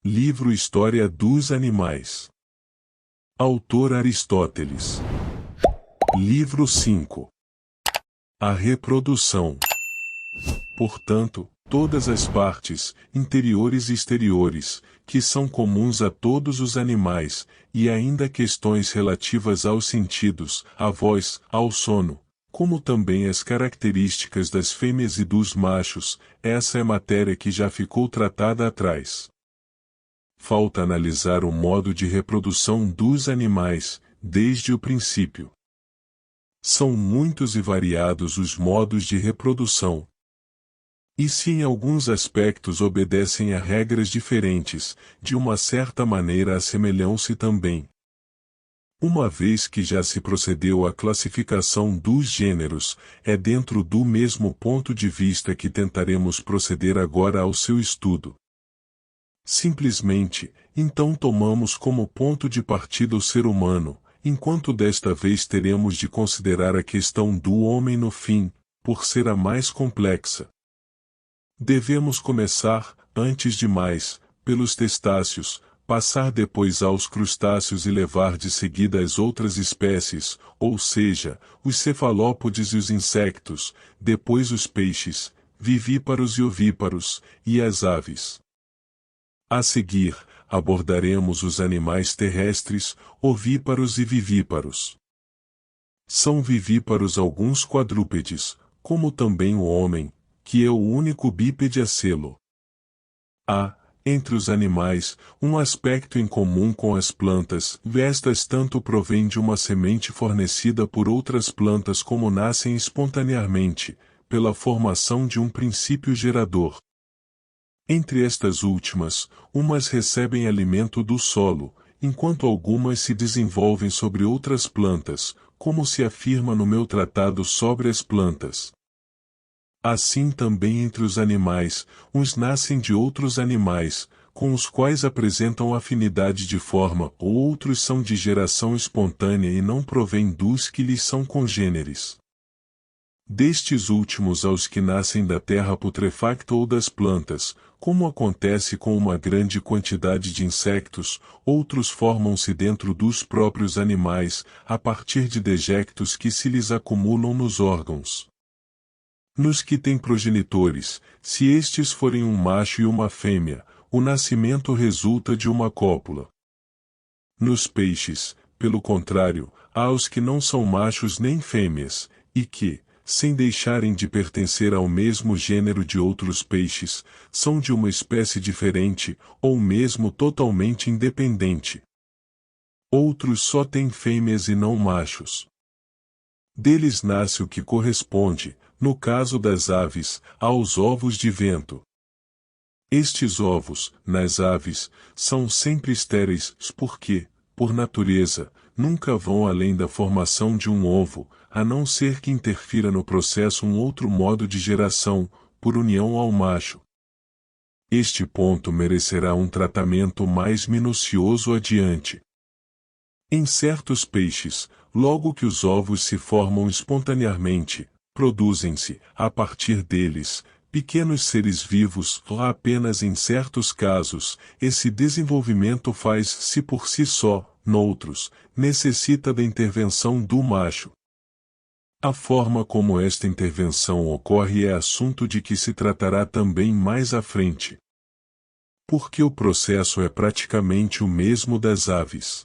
Livro História dos Animais. Autor Aristóteles. Livro 5. A reprodução. Portanto, todas as partes, interiores e exteriores, que são comuns a todos os animais, e ainda questões relativas aos sentidos, à voz, ao sono, como também as características das fêmeas e dos machos, essa é matéria que já ficou tratada atrás. Falta analisar o modo de reprodução dos animais, desde o princípio. São muitos e variados os modos de reprodução. E se em alguns aspectos obedecem a regras diferentes, de uma certa maneira assemelham-se também. Uma vez que já se procedeu à classificação dos gêneros, é dentro do mesmo ponto de vista que tentaremos proceder agora ao seu estudo. Simplesmente, então tomamos como ponto de partida o ser humano, enquanto desta vez teremos de considerar a questão do homem no fim, por ser a mais complexa. Devemos começar, antes de mais, pelos testáceos, passar depois aos crustáceos e levar de seguida as outras espécies, ou seja, os cefalópodes e os insectos, depois os peixes, vivíparos e ovíparos, e as aves. A seguir, abordaremos os animais terrestres, ovíparos e vivíparos. São vivíparos alguns quadrúpedes, como também o homem, que é o único bípede a sê-lo. Há, entre os animais, um aspecto em comum com as plantas, estas tanto provêm de uma semente fornecida por outras plantas como nascem espontaneamente, pela formação de um princípio gerador. Entre estas últimas, umas recebem alimento do solo, enquanto algumas se desenvolvem sobre outras plantas, como se afirma no meu tratado sobre as plantas. Assim também entre os animais, uns nascem de outros animais, com os quais apresentam afinidade de forma, ou outros são de geração espontânea e não provêm dos que lhes são congêneres. Destes últimos aos que nascem da terra putrefacta ou das plantas, como acontece com uma grande quantidade de insectos, outros formam-se dentro dos próprios animais, a partir de dejectos que se lhes acumulam nos órgãos. Nos que têm progenitores, se estes forem um macho e uma fêmea, o nascimento resulta de uma cópula. Nos peixes, pelo contrário, há os que não são machos nem fêmeas, e que, sem deixarem de pertencer ao mesmo gênero de outros peixes, são de uma espécie diferente, ou mesmo totalmente independente. Outros só têm fêmeas e não machos. Deles nasce o que corresponde, no caso das aves, aos ovos de vento. Estes ovos, nas aves, são sempre estéreis, porque, por natureza, nunca vão além da formação de um ovo, a não ser que interfira no processo um outro modo de geração, por união ao macho. Este ponto merecerá um tratamento mais minucioso adiante. Em certos peixes, logo que os ovos se formam espontaneamente, produzem-se, a partir deles, pequenos seres vivos, ou apenas em certos casos, esse desenvolvimento faz-se por si só, noutros, necessita da intervenção do macho. A forma como esta intervenção ocorre é assunto de que se tratará também mais à frente. Porque o processo é praticamente o mesmo das aves.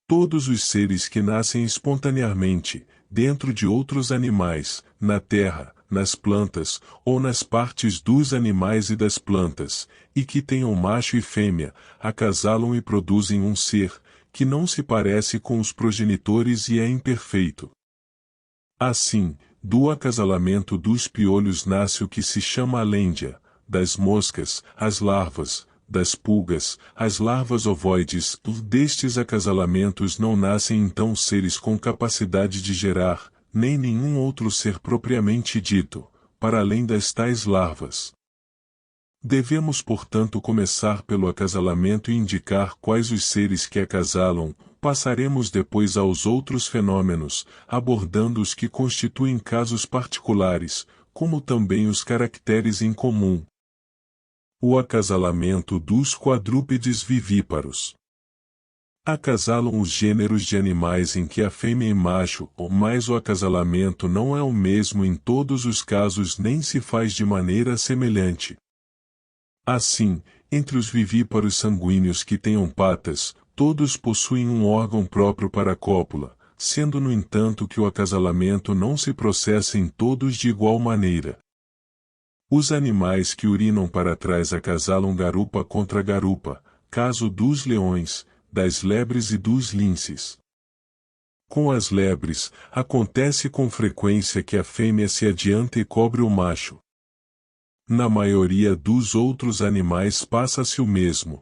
Todos os seres que nascem espontaneamente, dentro de outros animais, na terra, nas plantas, ou nas partes dos animais e das plantas, e que tenham macho e fêmea, acasalam e produzem um ser, que não se parece com os progenitores e é imperfeito. Assim, do acasalamento dos piolhos nasce o que se chama alêndia, das moscas, as larvas, das pulgas, as larvas ovoides, destes acasalamentos não nascem então seres com capacidade de gerar, nem nenhum outro ser propriamente dito, para além das tais larvas. Devemos portanto começar pelo acasalamento e indicar quais os seres que acasalam, passaremos depois aos outros fenômenos, abordando os que constituem casos particulares, como também os caracteres em comum. O acasalamento dos quadrúpedes vivíparos. Acasalam os gêneros de animais em que a fêmea e macho, mas o acasalamento não é o mesmo em todos os casos nem se faz de maneira semelhante. Assim, entre os vivíparos sanguíneos que tenham patas, todos possuem um órgão próprio para a cópula, sendo no entanto que o acasalamento não se processa em todos de igual maneira. Os animais que urinam para trás acasalam garupa contra garupa, caso dos leões, das lebres e dos linces. Com as lebres, acontece com frequência que a fêmea se adianta e cobre o macho. Na maioria dos outros animais passa-se o mesmo.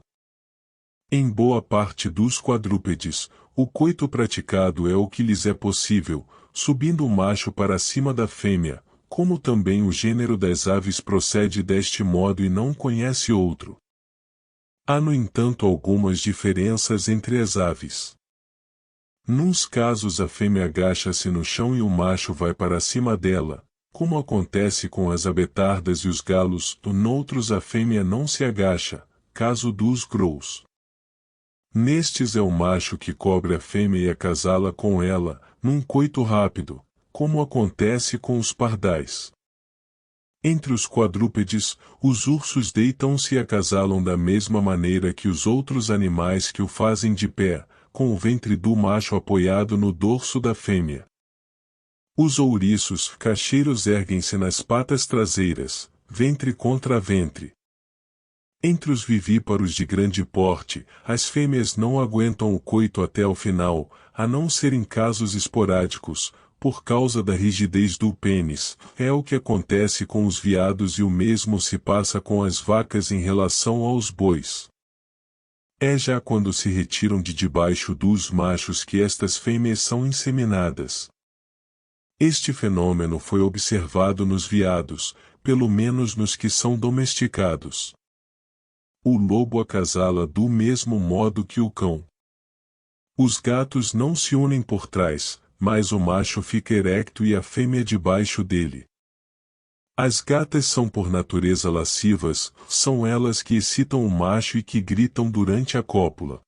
Em boa parte dos quadrúpedes, o coito praticado é o que lhes é possível, subindo o macho para cima da fêmea, como também o gênero das aves procede deste modo e não conhece outro. Há no entanto algumas diferenças entre as aves. Nuns casos a fêmea agacha-se no chão e o macho vai para cima dela, como acontece com as abetardas e os galos, noutros a fêmea não se agacha, caso dos grous. Nestes é o macho que cobre a fêmea e acasala com ela, num coito rápido, como acontece com os pardais. Entre os quadrúpedes, os ursos deitam-se e acasalam da mesma maneira que os outros animais que o fazem de pé, com o ventre do macho apoiado no dorso da fêmea. Os ouriços cacheiros erguem-se nas patas traseiras, ventre contra ventre. Entre os vivíparos de grande porte, as fêmeas não aguentam o coito até o final, a não ser em casos esporádicos, por causa da rigidez do pênis. É o que acontece com os veados e o mesmo se passa com as vacas em relação aos bois. É já quando se retiram de debaixo dos machos que estas fêmeas são inseminadas. Este fenômeno foi observado nos veados, pelo menos nos que são domesticados. O lobo acasala do mesmo modo que o cão. Os gatos não se unem por trás, mas o macho fica erecto e a fêmea debaixo dele. As gatas são por natureza lascivas, são elas que excitam o macho e que gritam durante a cópula.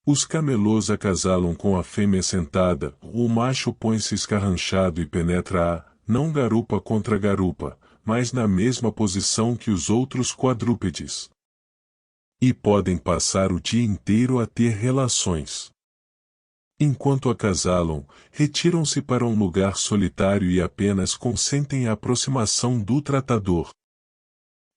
Os camelôs acasalam com a fêmea sentada, o macho põe-se escarranchado e penetra-a, não garupa contra garupa, mas na mesma posição que os outros quadrúpedes. E podem passar o dia inteiro a ter relações. Enquanto acasalam, retiram-se para um lugar solitário e apenas consentem a aproximação do tratador.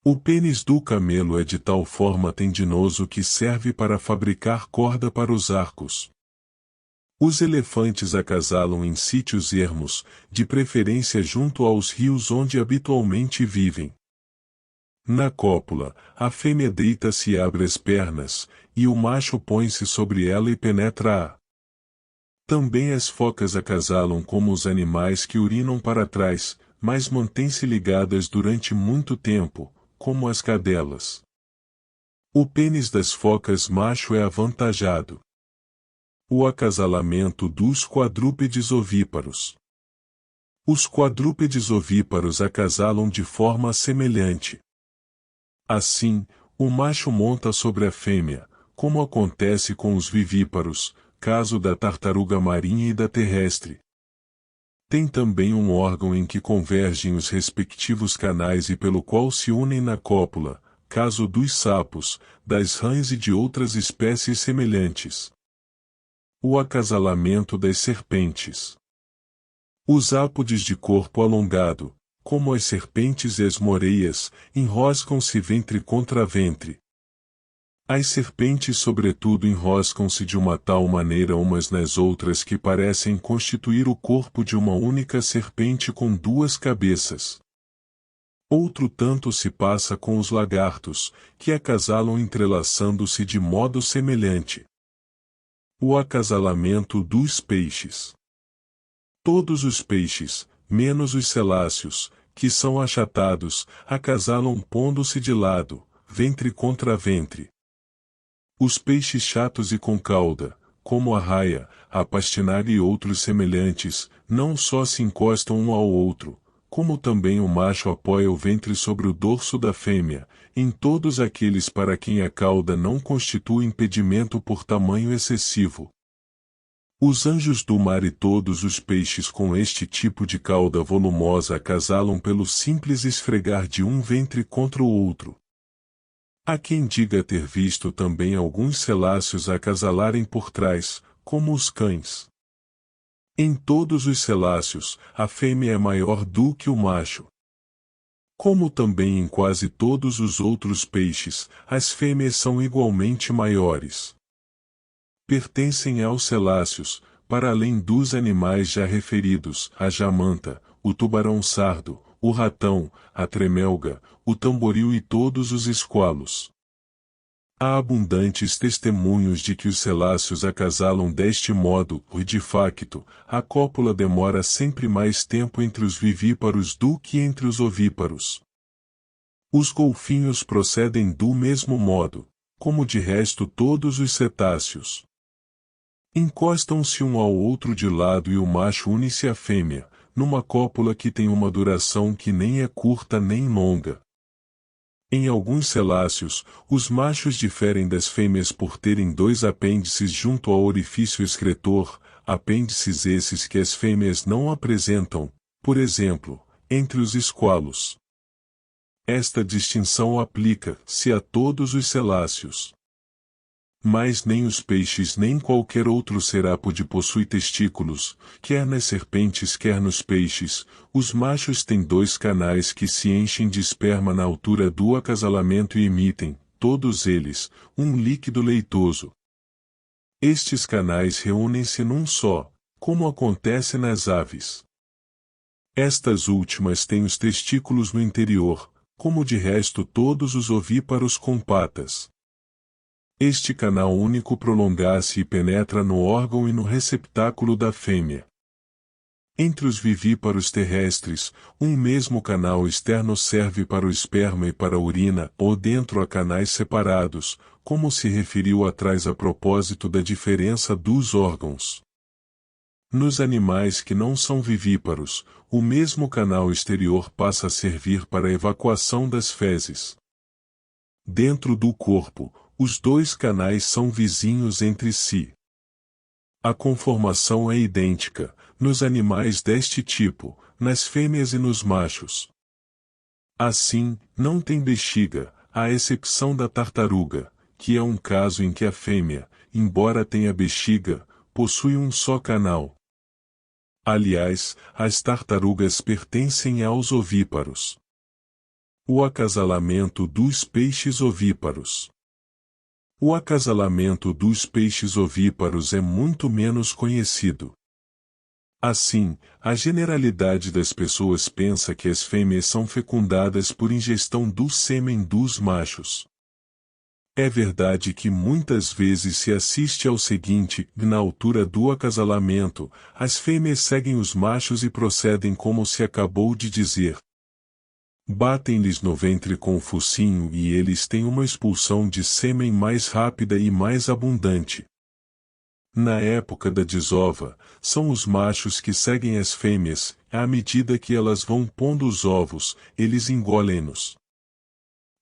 O pênis do camelo é de tal forma tendinoso que serve para fabricar corda para os arcos. Os elefantes acasalam em sítios ermos, de preferência junto aos rios onde habitualmente vivem. Na cópula, a fêmea deita-se e abre as pernas, e o macho põe-se sobre ela e penetra-a. Também as focas acasalam como os animais que urinam para trás, mas mantêm-se ligadas durante muito tempo, como as cadelas. O pênis das focas macho é avantajado. O acasalamento dos quadrúpedes ovíparos. Os quadrúpedes ovíparos acasalam de forma semelhante. Assim, o macho monta sobre a fêmea, como acontece com os vivíparos, caso da tartaruga marinha e da terrestre. Tem também um órgão em que convergem os respectivos canais e pelo qual se unem na cópula, caso dos sapos, das rãs e de outras espécies semelhantes. O acasalamento das serpentes. Os ápodes de corpo alongado, como as serpentes e as moreias, enroscam-se ventre contra ventre. As serpentes sobretudo enroscam-se de uma tal maneira umas nas outras que parecem constituir o corpo de uma única serpente com duas cabeças. Outro tanto se passa com os lagartos, que acasalam entrelaçando-se de modo semelhante. O acasalamento dos peixes. Todos os peixes, menos os celáceos, que são achatados, acasalam pondo-se de lado, ventre contra ventre. Os peixes chatos e com cauda, como a raia, a pastinag e outros semelhantes, não só se encostam um ao outro, como também o macho apoia o ventre sobre o dorso da fêmea, em todos aqueles para quem a cauda não constitui impedimento por tamanho excessivo. Os anjos do mar e todos os peixes com este tipo de cauda volumosa acasalam pelo simples esfregar de um ventre contra o outro. Há quem diga ter visto também alguns celáceos acasalarem por trás, como os cães. Em todos os celáceos, a fêmea é maior do que o macho. Como também em quase todos os outros peixes, as fêmeas são igualmente maiores. Pertencem aos celáceos, para além dos animais já referidos, a jamanta, o tubarão-sardo, o ratão, a tremelga, o tamboril e todos os esqualos. Há abundantes testemunhos de que os celáceos acasalam deste modo, e de facto, a cópula demora sempre mais tempo entre os vivíparos do que entre os ovíparos. Os golfinhos procedem do mesmo modo, como de resto todos os cetáceos. Encostam-se um ao outro de lado e o macho une-se à fêmea, numa cópula que tem uma duração que nem é curta nem longa. Em alguns celáceos, os machos diferem das fêmeas por terem dois apêndices junto ao orifício excretor, apêndices esses que as fêmeas não apresentam, por exemplo, entre os esqualos. Esta distinção aplica-se a todos os celáceos. Mas nem os peixes nem qualquer outro serápode possui testículos, quer nas serpentes quer nos peixes. Os machos têm dois canais que se enchem de esperma na altura do acasalamento e emitem, todos eles, um líquido leitoso. Estes canais reúnem-se num só, como acontece nas aves. Estas últimas têm os testículos no interior, como de resto todos os ovíparos com patas. Este canal único prolonga-se e penetra no órgão e no receptáculo da fêmea. Entre os vivíparos terrestres, um mesmo canal externo serve para o esperma e para a urina, ou dentro há canais separados, como se referiu atrás a propósito da diferença dos órgãos. Nos animais que não são vivíparos, o mesmo canal exterior passa a servir para a evacuação das fezes. Dentro do corpo, os dois canais são vizinhos entre si. A conformação é idêntica, nos animais deste tipo, nas fêmeas e nos machos. Assim, não tem bexiga, à exceção da tartaruga, que é um caso em que a fêmea, embora tenha bexiga, possui um só canal. Aliás, as tartarugas pertencem aos ovíparos. O acasalamento dos peixes ovíparos. O acasalamento dos peixes ovíparos é muito menos conhecido. Assim, a generalidade das pessoas pensa que as fêmeas são fecundadas por ingestão do sêmen dos machos. É verdade que muitas vezes se assiste ao seguinte: na altura do acasalamento, as fêmeas seguem os machos e procedem como se acabou de dizer. Batem-lhes no ventre com o focinho e eles têm uma expulsão de sêmen mais rápida e mais abundante. Na época da desova, são os machos que seguem as fêmeas, à medida que elas vão pondo os ovos, eles engolem-nos.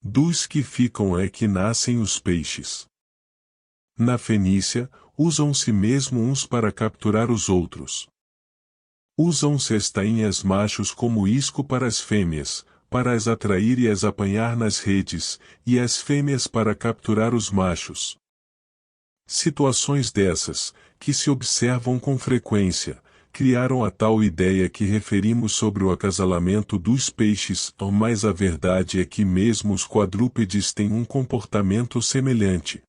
Dos que ficam é que nascem os peixes. Na Fenícia, usam-se mesmo uns para capturar os outros. Usam-se as tainhas machos como isco para as fêmeas, para as atrair e as apanhar nas redes, e as fêmeas para capturar os machos. Situações dessas, que se observam com frequência, criaram a tal ideia que referimos sobre o acasalamento dos peixes, mas a verdade é que mesmo os quadrúpedes têm um comportamento semelhante.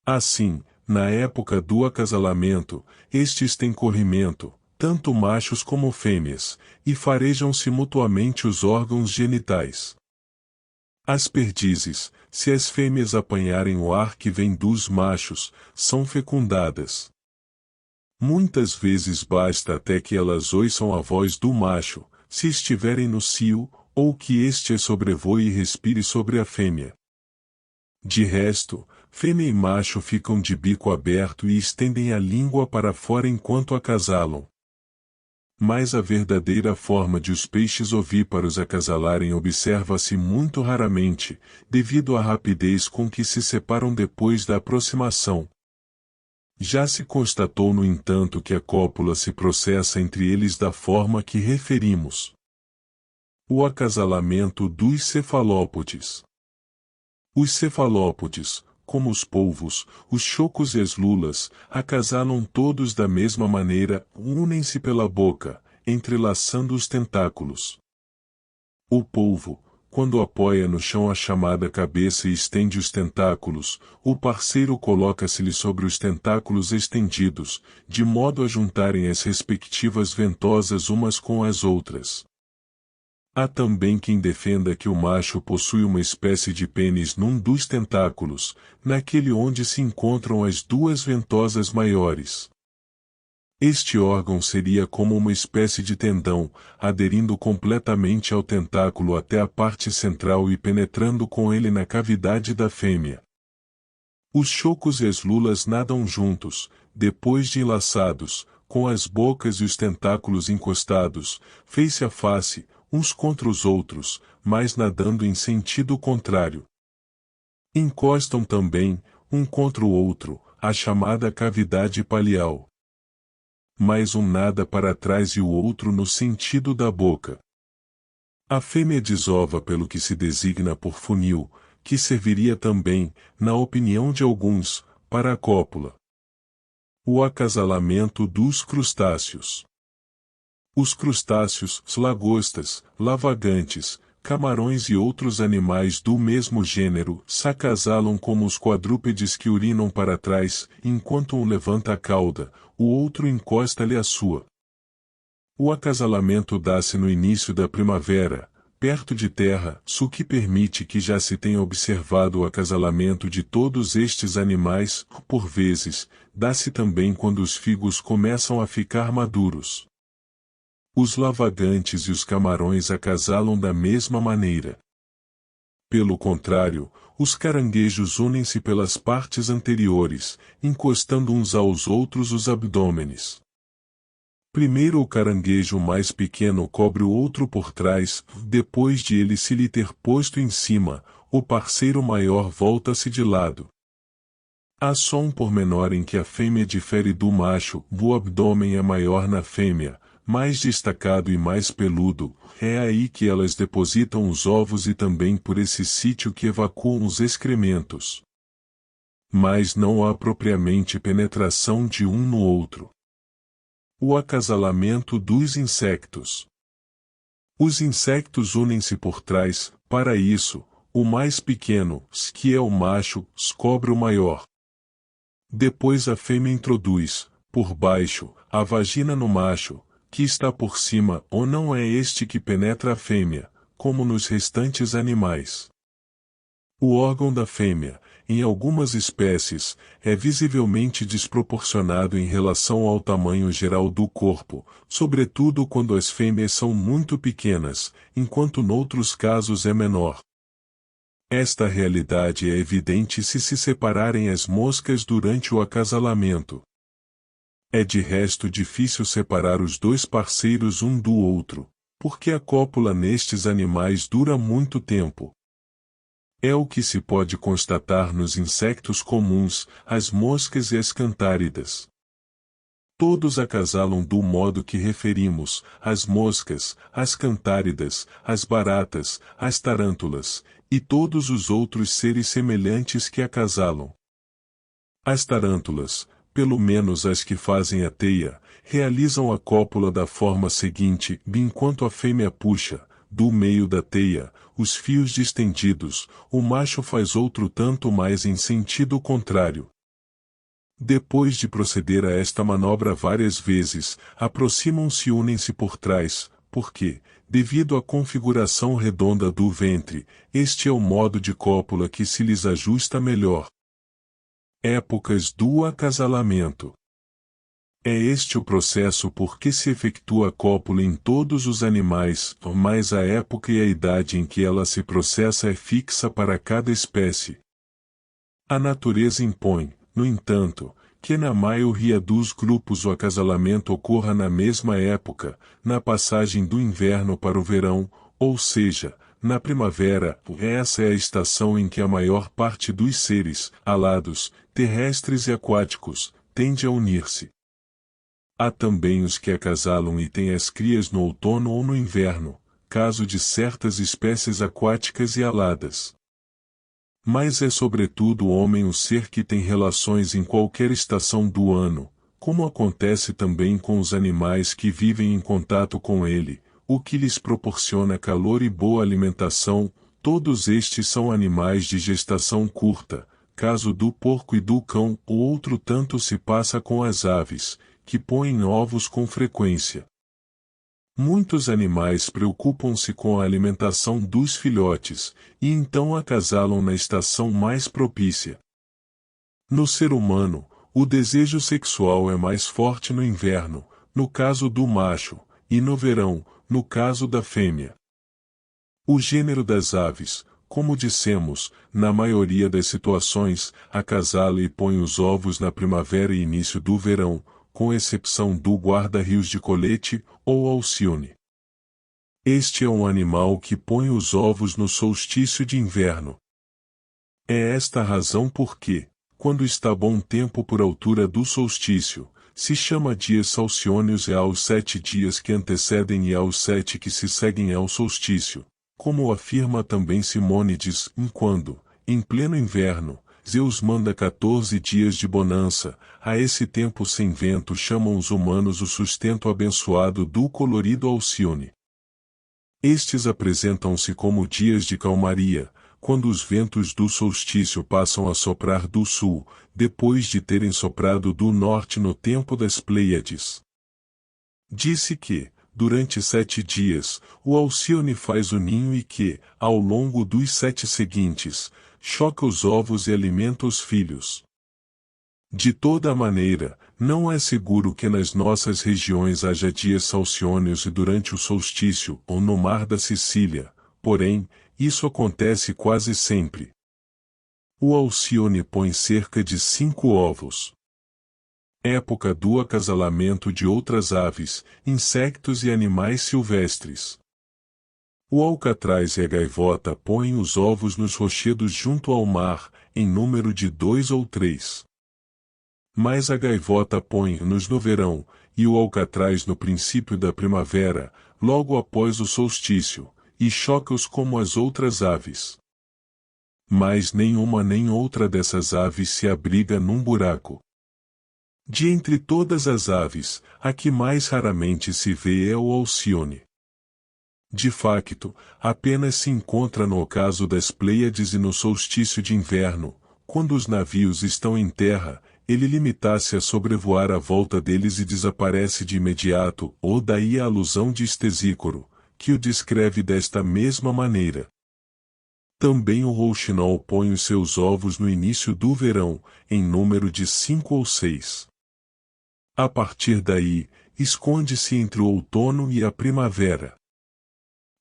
Assim, na época do acasalamento, estes têm corrimento, tanto machos como fêmeas, e farejam-se mutuamente os órgãos genitais. As perdizes, se as fêmeas apanharem o ar que vem dos machos, são fecundadas. Muitas vezes basta até que elas ouçam a voz do macho, se estiverem no cio, ou que este as sobrevoe e respire sobre a fêmea. De resto, fêmea e macho ficam de bico aberto e estendem a língua para fora enquanto acasalam. Mas a verdadeira forma de os peixes ovíparos acasalarem observa-se muito raramente, devido à rapidez com que se separam depois da aproximação. Já se constatou, no entanto, que a cópula se processa entre eles da forma que referimos. O acasalamento dos cefalópodes. Os cefalópodes, como os polvos, os chocos e as lulas, acasalam todos da mesma maneira, unem-se pela boca, entrelaçando os tentáculos. O polvo, quando apoia no chão a chamada cabeça e estende os tentáculos, o parceiro coloca-se-lhe sobre os tentáculos estendidos, de modo a juntarem as respectivas ventosas umas com as outras. Há também quem defenda que o macho possui uma espécie de pênis num dos tentáculos, naquele onde se encontram as duas ventosas maiores. Este órgão seria como uma espécie de tendão, aderindo completamente ao tentáculo até a parte central e penetrando com ele na cavidade da fêmea. Os chocos e as lulas nadam juntos, depois de enlaçados, com as bocas e os tentáculos encostados, face a face, uns contra os outros, mas nadando em sentido contrário. Encostam também, um contra o outro, a chamada cavidade palial. Mas um nada para trás e o outro no sentido da boca. A fêmea desova pelo que se designa por funil, que serviria também, na opinião de alguns, para a cópula. O acasalamento dos crustáceos. Os crustáceos, lagostas, lavagantes, camarões e outros animais do mesmo gênero se acasalam como os quadrúpedes que urinam para trás, enquanto um levanta a cauda, o outro encosta-lhe a sua. O acasalamento dá-se no início da primavera, perto de terra, o que permite que já se tenha observado o acasalamento de todos estes animais, por vezes, dá-se também quando os figos começam a ficar maduros. Os lavagantes e os camarões acasalam da mesma maneira. Pelo contrário, os caranguejos unem-se pelas partes anteriores, encostando uns aos outros os abdômenes. Primeiro o caranguejo mais pequeno cobre o outro por trás, depois de ele se lhe ter posto em cima, o parceiro maior volta-se de lado. Há só um pormenor em que a fêmea difere do macho: o abdômen é maior na fêmea, mais destacado e mais peludo, é aí que elas depositam os ovos e também por esse sítio que evacuam os excrementos. Mas não há propriamente penetração de um no outro. O acasalamento dos insectos. Os insectos unem-se por trás, para isso, o mais pequeno, que é o macho, cobre o maior. Depois a fêmea introduz, por baixo, a vagina no macho, que está por cima, ou não é este que penetra a fêmea, como nos restantes animais. O órgão da fêmea, em algumas espécies, é visivelmente desproporcionado em relação ao tamanho geral do corpo, sobretudo quando as fêmeas são muito pequenas, enquanto noutros casos é menor. Esta realidade é evidente se separarem as moscas durante o acasalamento. É de resto difícil separar os dois parceiros um do outro, porque a cópula nestes animais dura muito tempo. É o que se pode constatar nos insectos comuns, as moscas e as cantáridas. Todos acasalam do modo que referimos: as moscas, as cantáridas, as baratas, as tarântulas, e todos os outros seres semelhantes que acasalam. As tarântulas, pelo menos as que fazem a teia, realizam a cópula da forma seguinte: enquanto a fêmea puxa, do meio da teia, os fios distendidos, o macho faz outro tanto mais em sentido contrário. Depois de proceder a esta manobra várias vezes, aproximam-se e unem-se por trás, porque, devido à configuração redonda do ventre, este é o modo de cópula que se lhes ajusta melhor. Épocas do acasalamento. É este o processo por que se efetua a cópula em todos os animais, mas a época e a idade em que ela se processa é fixa para cada espécie. A natureza impõe, no entanto, que na maioria dos grupos o acasalamento ocorra na mesma época, na passagem do inverno para o verão, ou seja, na primavera. Essa é a estação em que a maior parte dos seres, alados, terrestres e aquáticos, tende a unir-se. Há também os que acasalam e têm as crias no outono ou no inverno, caso de certas espécies aquáticas e aladas. Mas é sobretudo o homem o ser que tem relações em qualquer estação do ano, como acontece também com os animais que vivem em contato com ele, o que lhes proporciona calor e boa alimentação. Todos estes são animais de gestação curta, caso do porco e do cão. O outro tanto se passa com as aves, que põem ovos com frequência. Muitos animais preocupam-se com a alimentação dos filhotes, e então acasalam na estação mais propícia. No ser humano, o desejo sexual é mais forte no inverno, no caso do macho, e no verão, no caso da fêmea. O gênero das aves, como dissemos, na maioria das situações, acasala e põe os ovos na primavera e início do verão, com exceção do guarda-rios de colete, ou alcione. Este é um animal que põe os ovos no solstício de inverno. É esta a razão porque, quando está bom tempo por altura do solstício, se chama dias salciônios aos 7 dias que antecedem e aos 7 que se seguem ao solstício, como afirma também Simônides, enquanto, em pleno inverno, Zeus manda 14 dias de bonança. A esse tempo sem vento chamam os humanos o sustento abençoado do colorido Alcione. Estes apresentam-se como dias de calmaria, quando os ventos do solstício passam a soprar do sul, depois de terem soprado do norte no tempo das Pleiades. Disse que, durante 7 dias, o Alcione faz o ninho e que, ao longo dos 7 seguintes, choca os ovos e alimenta os filhos. De toda maneira, não é seguro que nas nossas regiões haja dias salciônios e durante o solstício ou no mar da Sicília, porém, isso acontece quase sempre. O Alcione põe cerca de 5 ovos. Época do acasalamento de outras aves, insectos e animais silvestres. O alcatraz e a gaivota põem os ovos nos rochedos junto ao mar, em número de 2 ou 3. Mas a gaivota põe-nos no verão, e o alcatraz no princípio da primavera, logo após o solstício, e choca-os como as outras aves. Mas nenhuma nem outra dessas aves se abriga num buraco. De entre todas as aves, a que mais raramente se vê é o Alcione. De facto, apenas se encontra no ocaso das Pleiades e no solstício de inverno, quando os navios estão em terra, ele limita-se a sobrevoar a volta deles e desaparece de imediato, ou daí a alusão de Estesícoro, que o descreve desta mesma maneira. Também o rouxinol põe os seus ovos no início do verão, em número de 5 ou 6. A partir daí, esconde-se entre o outono e a primavera.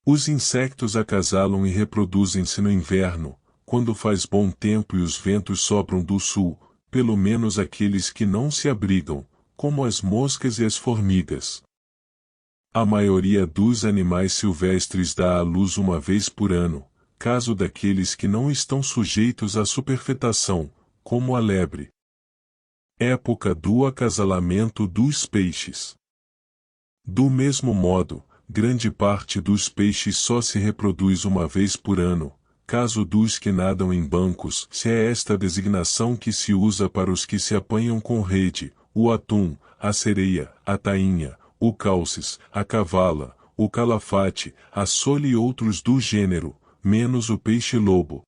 Os insectos acasalam e reproduzem-se no inverno, quando faz bom tempo e os ventos sopram do sul, pelo menos aqueles que não se abrigam, como as moscas e as formigas. A maioria dos animais silvestres dá à luz uma vez por ano, caso daqueles que não estão sujeitos à superfetação, como a lebre. Época do acasalamento dos peixes. Do mesmo modo, grande parte dos peixes só se reproduz uma vez por ano, caso dos que nadam em bancos, se é esta a designação que se usa para os que se apanham com rede, o atum, a sereia, a tainha, o calces, a cavala, o calafate, a sole e outros do gênero, menos o peixe-lobo.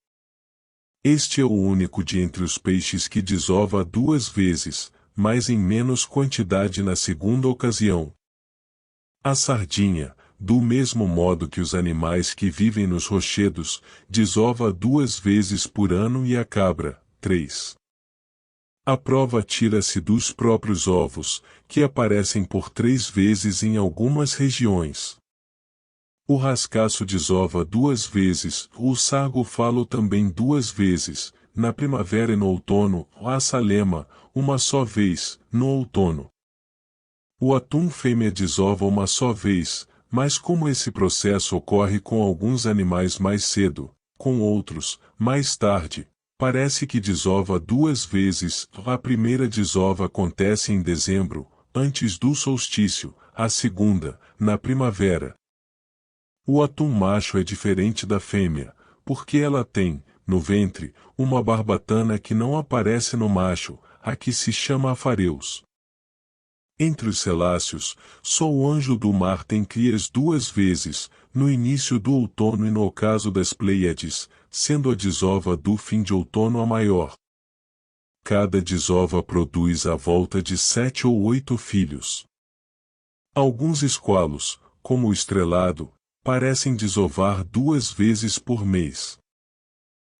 Este é o único de entre os peixes que desova 2 vezes, mas em menos quantidade na segunda ocasião. A sardinha, do mesmo modo que os animais que vivem nos rochedos, desova 2 vezes por ano e a cabra, 3. A prova tira-se dos próprios ovos, que aparecem por 3 vezes em algumas regiões. O rascaço desova 2 vezes, o sargo falo também 2 vezes, na primavera e no outono, a salema, uma só vez, no outono. O atum fêmea desova uma só vez, mas como esse processo ocorre com alguns animais mais cedo, com outros, mais tarde, parece que desova 2 vezes. A primeira desova acontece em dezembro, antes do solstício, a segunda, na primavera. O atum macho é diferente da fêmea, porque ela tem, no ventre, uma barbatana que não aparece no macho, a que se chama afareus. Entre os celáceos, só o anjo do mar tem crias 2 vezes, no início do outono e no ocaso das Pleiades, sendo a desova do fim de outono a maior. Cada desova produz à volta de 7 ou 8 filhos. Alguns esqualos, como o estrelado, parecem desovar 2 vezes por mês.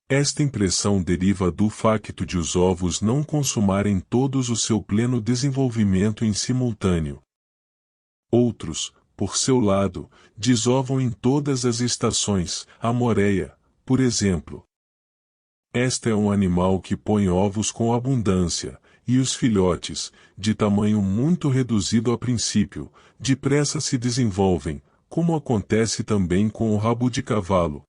Esta impressão deriva do facto de os ovos não consumarem todos o seu pleno desenvolvimento em simultâneo. Outros, por seu lado, desovam em todas as estações, a moreia, por exemplo. Esta é um animal que põe ovos com abundância, e os filhotes, de tamanho muito reduzido a princípio, depressa se desenvolvem, como acontece também com o rabo de cavalo.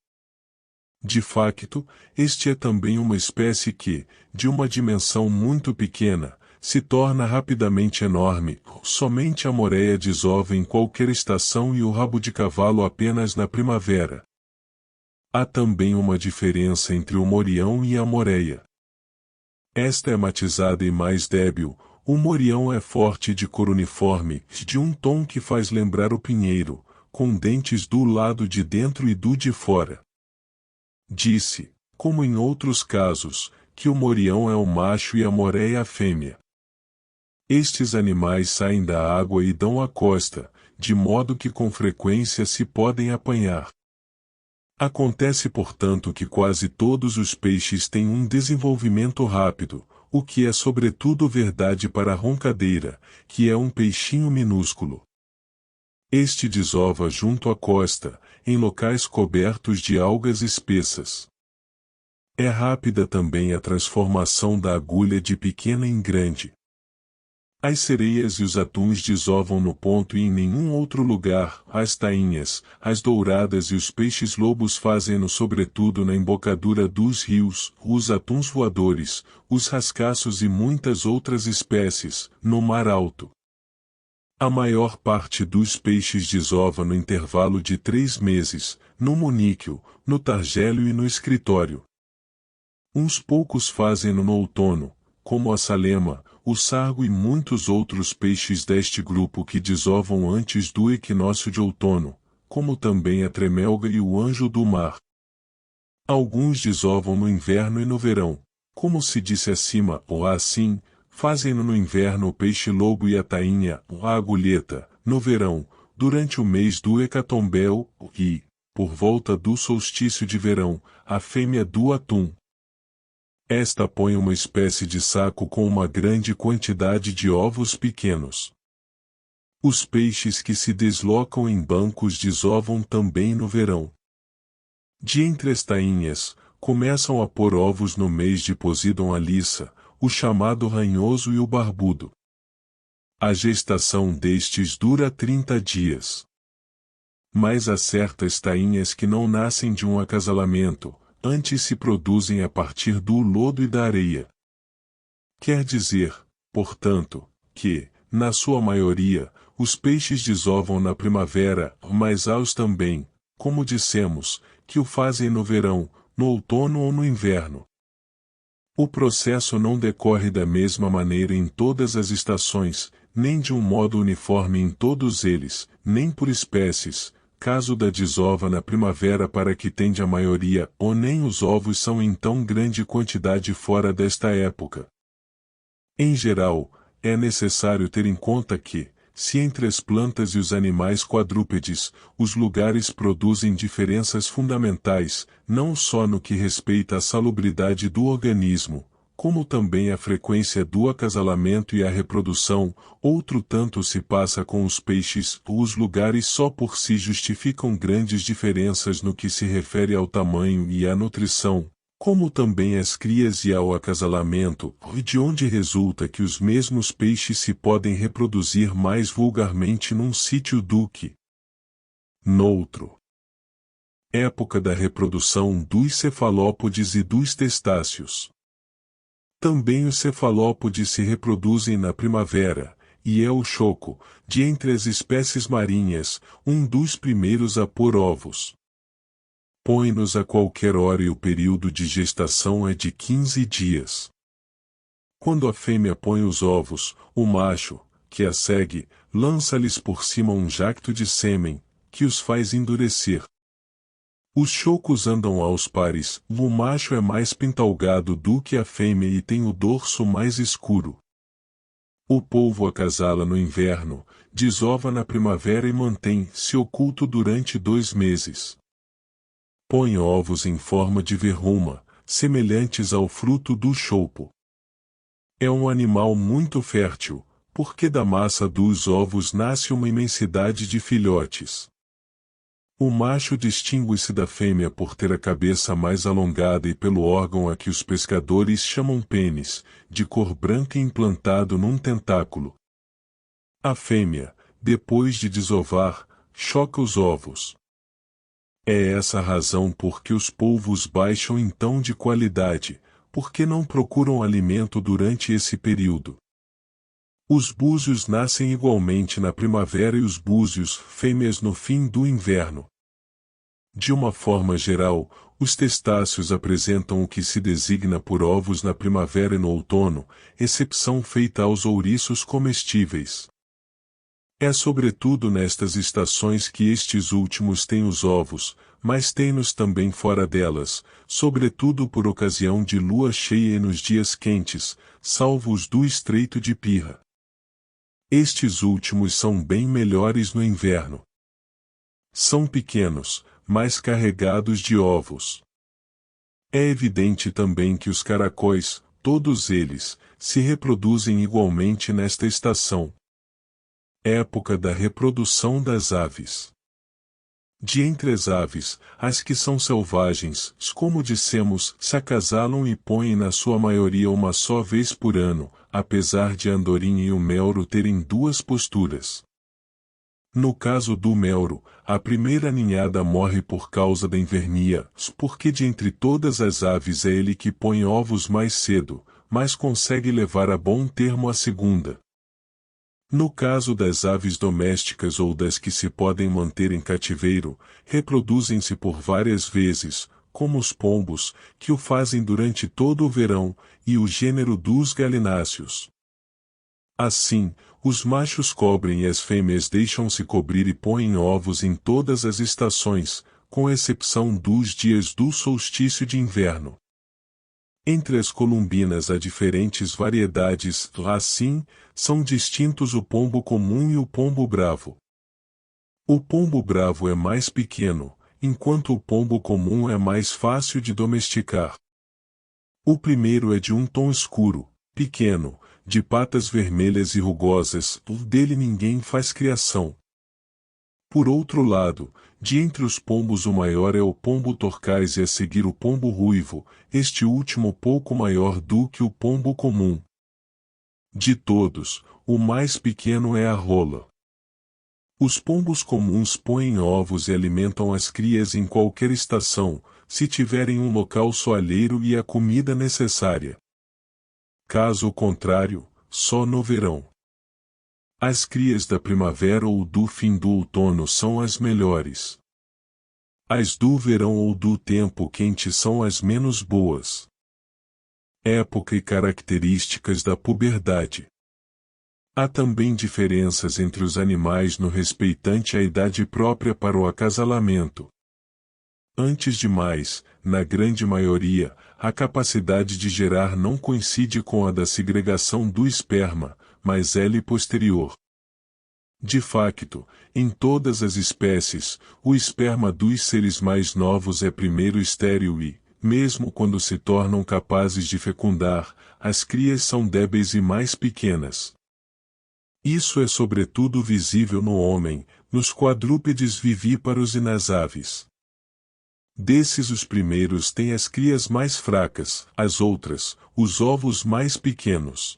De facto, este é também uma espécie que, de uma dimensão muito pequena, se torna rapidamente enorme. Somente a moreia desova em qualquer estação e o rabo de cavalo apenas na primavera. Há também uma diferença entre o morião e a moreia. Esta é matizada e mais débil, o morião é forte de cor uniforme, de um tom que faz lembrar o pinheiro, com dentes do lado de dentro e do de fora. Disse, como em outros casos, que o morião é o macho e a moreia a fêmea. Estes animais saem da água e dão à costa, de modo que com frequência se podem apanhar. Acontece portanto que quase todos os peixes têm um desenvolvimento rápido, o que é sobretudo verdade para a roncadeira, que é um peixinho minúsculo. Este desova junto à costa, em locais cobertos de algas espessas. É rápida também a transformação da agulha de pequena em grande. As sereias e os atuns desovam no ponto e em nenhum outro lugar. As tainhas, as douradas e os peixes-lobos fazem-no sobretudo na embocadura dos rios, os atuns voadores, os rascaços e muitas outras espécies, no mar alto. A maior parte dos peixes desova no intervalo de 3 meses, no moníquio, no targélio e no escritório. Uns poucos fazem-no no outono, como a salema, o sargo e muitos outros peixes deste grupo que desovam antes do equinócio de outono, como também a tremelga e o anjo do mar. Alguns desovam no inverno e no verão, como se disse acima ou assim, fazem-no no inverno o peixe-lobo e a tainha, a agulheta, no verão, durante o mês do hecatombel, e, por volta do solstício de verão, a fêmea do atum. Esta põe uma espécie de saco com uma grande quantidade de ovos pequenos. Os peixes que se deslocam em bancos desovam também no verão. De entre as tainhas, começam a pôr ovos no mês de Posidon a liça, o chamado ranhoso e o barbudo. A gestação destes dura 30 dias. Mas há certas tainhas que não nascem de um acasalamento, antes se produzem a partir do lodo e da areia. Quer dizer, portanto, que, na sua maioria, os peixes desovam na primavera, mas há os também, como dissemos, que o fazem no verão, no outono ou no inverno. O processo não decorre da mesma maneira em todas as estações, nem de um modo uniforme em todos eles, nem por espécies, caso da desova na primavera para que tende a maioria, ou nem os ovos são em tão grande quantidade fora desta época. Em geral, é necessário ter em conta que, se entre as plantas e os animais quadrúpedes, os lugares produzem diferenças fundamentais, não só no que respeita à salubridade do organismo, como também a frequência do acasalamento e a reprodução, outro tanto se passa com os peixes. Os lugares só por si justificam grandes diferenças no que se refere ao tamanho e à nutrição, como também as crias e ao acasalamento, de onde resulta que os mesmos peixes se podem reproduzir mais vulgarmente num sítio do que noutro. Época da reprodução dos cefalópodes e dos testáceos. Também os cefalópodes se reproduzem na primavera, e é o choco, de entre as espécies marinhas, um dos primeiros a pôr ovos. Põe-nos a qualquer hora e o período de gestação é de 15 dias. Quando a fêmea põe os ovos, o macho, que a segue, lança-lhes por cima um jacto de sêmen, que os faz endurecer. Os chocos andam aos pares, o macho é mais pintalgado do que a fêmea e tem o dorso mais escuro. O polvo acasala no inverno, desova na primavera e mantém-se oculto durante 2 meses. Põe ovos em forma de verruma, semelhantes ao fruto do chopo. É um animal muito fértil, porque da massa dos ovos nasce uma imensidade de filhotes. O macho distingue-se da fêmea por ter a cabeça mais alongada e pelo órgão a que os pescadores chamam pênis, de cor branca implantado num tentáculo. A fêmea, depois de desovar, choca os ovos. É essa a razão por que os polvos baixam então de qualidade, porque não procuram alimento durante esse período. Os búzios nascem igualmente na primavera e os búzios fêmeas no fim do inverno. De uma forma geral, os testáceos apresentam o que se designa por ovos na primavera e no outono, exceção feita aos ouriços comestíveis. É sobretudo nestas estações que estes últimos têm os ovos, mas têm-nos também fora delas, sobretudo por ocasião de lua cheia e nos dias quentes, salvo os do Estreito de Pirra. Estes últimos são bem melhores no inverno. São pequenos, mas carregados de ovos. É evidente também que os caracóis, todos eles, se reproduzem igualmente nesta estação. Época da reprodução das aves. De entre as aves, as que são selvagens, como dissemos, se acasalam e põem na sua maioria uma só vez por ano, apesar de a andorinha e o melro terem 2 posturas. No caso do melro, a primeira ninhada morre por causa da invernia, porque de entre todas as aves é ele que põe ovos mais cedo, mas consegue levar a bom termo a segunda. No caso das aves domésticas ou das que se podem manter em cativeiro, reproduzem-se por várias vezes, como os pombos, que o fazem durante todo o verão, e o gênero dos galináceos. Assim, os machos cobrem e as fêmeas deixam-se cobrir e põem ovos em todas as estações, com exceção dos dias do solstício de inverno. Entre as columbinas há diferentes variedades, assim, são distintos o pombo comum e o pombo bravo. O pombo bravo é mais pequeno, enquanto o pombo comum é mais fácil de domesticar. O primeiro é de um tom escuro, pequeno, de patas vermelhas e rugosas, dele ninguém faz criação. Por outro lado, de entre os pombos o maior é o pombo torcaz e a seguir o pombo ruivo, este último pouco maior do que o pombo comum. De todos, o mais pequeno é a rola. Os pombos comuns põem ovos e alimentam as crias em qualquer estação, se tiverem um local soalheiro e a comida necessária. Caso contrário, só no verão. As crias da primavera ou do fim do outono são as melhores. As do verão ou do tempo quente são as menos boas. Época e características da puberdade. Há também diferenças entre os animais no respeitante à idade própria para o acasalamento. Antes de mais, na grande maioria, a capacidade de gerar não coincide com a da segregação do esperma, mas é-lhe posterior. De facto, em todas as espécies, o esperma dos seres mais novos é primeiro estéril e, mesmo quando se tornam capazes de fecundar, as crias são débeis e mais pequenas. Isso é sobretudo visível no homem, nos quadrúpedes vivíparos e nas aves. Desses os primeiros têm as crias mais fracas, as outras, os ovos mais pequenos.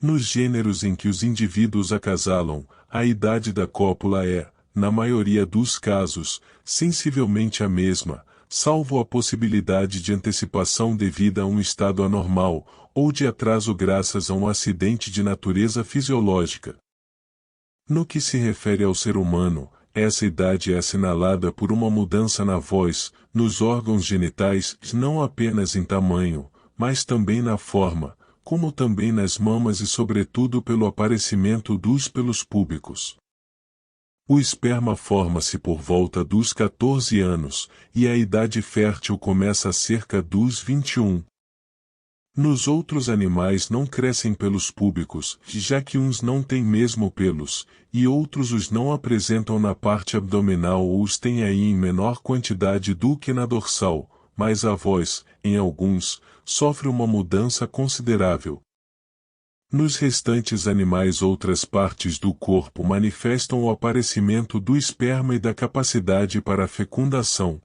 Nos gêneros em que os indivíduos acasalam, a idade da cópula é, na maioria dos casos, sensivelmente a mesma, salvo a possibilidade de antecipação devida a um estado anormal, ou de atraso graças a um acidente de natureza fisiológica. No que se refere ao ser humano, essa idade é assinalada por uma mudança na voz, nos órgãos genitais, não apenas em tamanho, mas também na forma, como também nas mamas e sobretudo pelo aparecimento dos pelos púbicos. O esperma forma-se por volta dos 14 anos, e a idade fértil começa a cerca dos 21. Nos outros animais não crescem pelos púbicos, já que uns não têm mesmo pelos, e outros os não apresentam na parte abdominal ou os têm aí em menor quantidade do que na dorsal, mas a voz, em alguns, sofre uma mudança considerável. Nos restantes animais outras partes do corpo manifestam o aparecimento do esperma e da capacidade para a fecundação.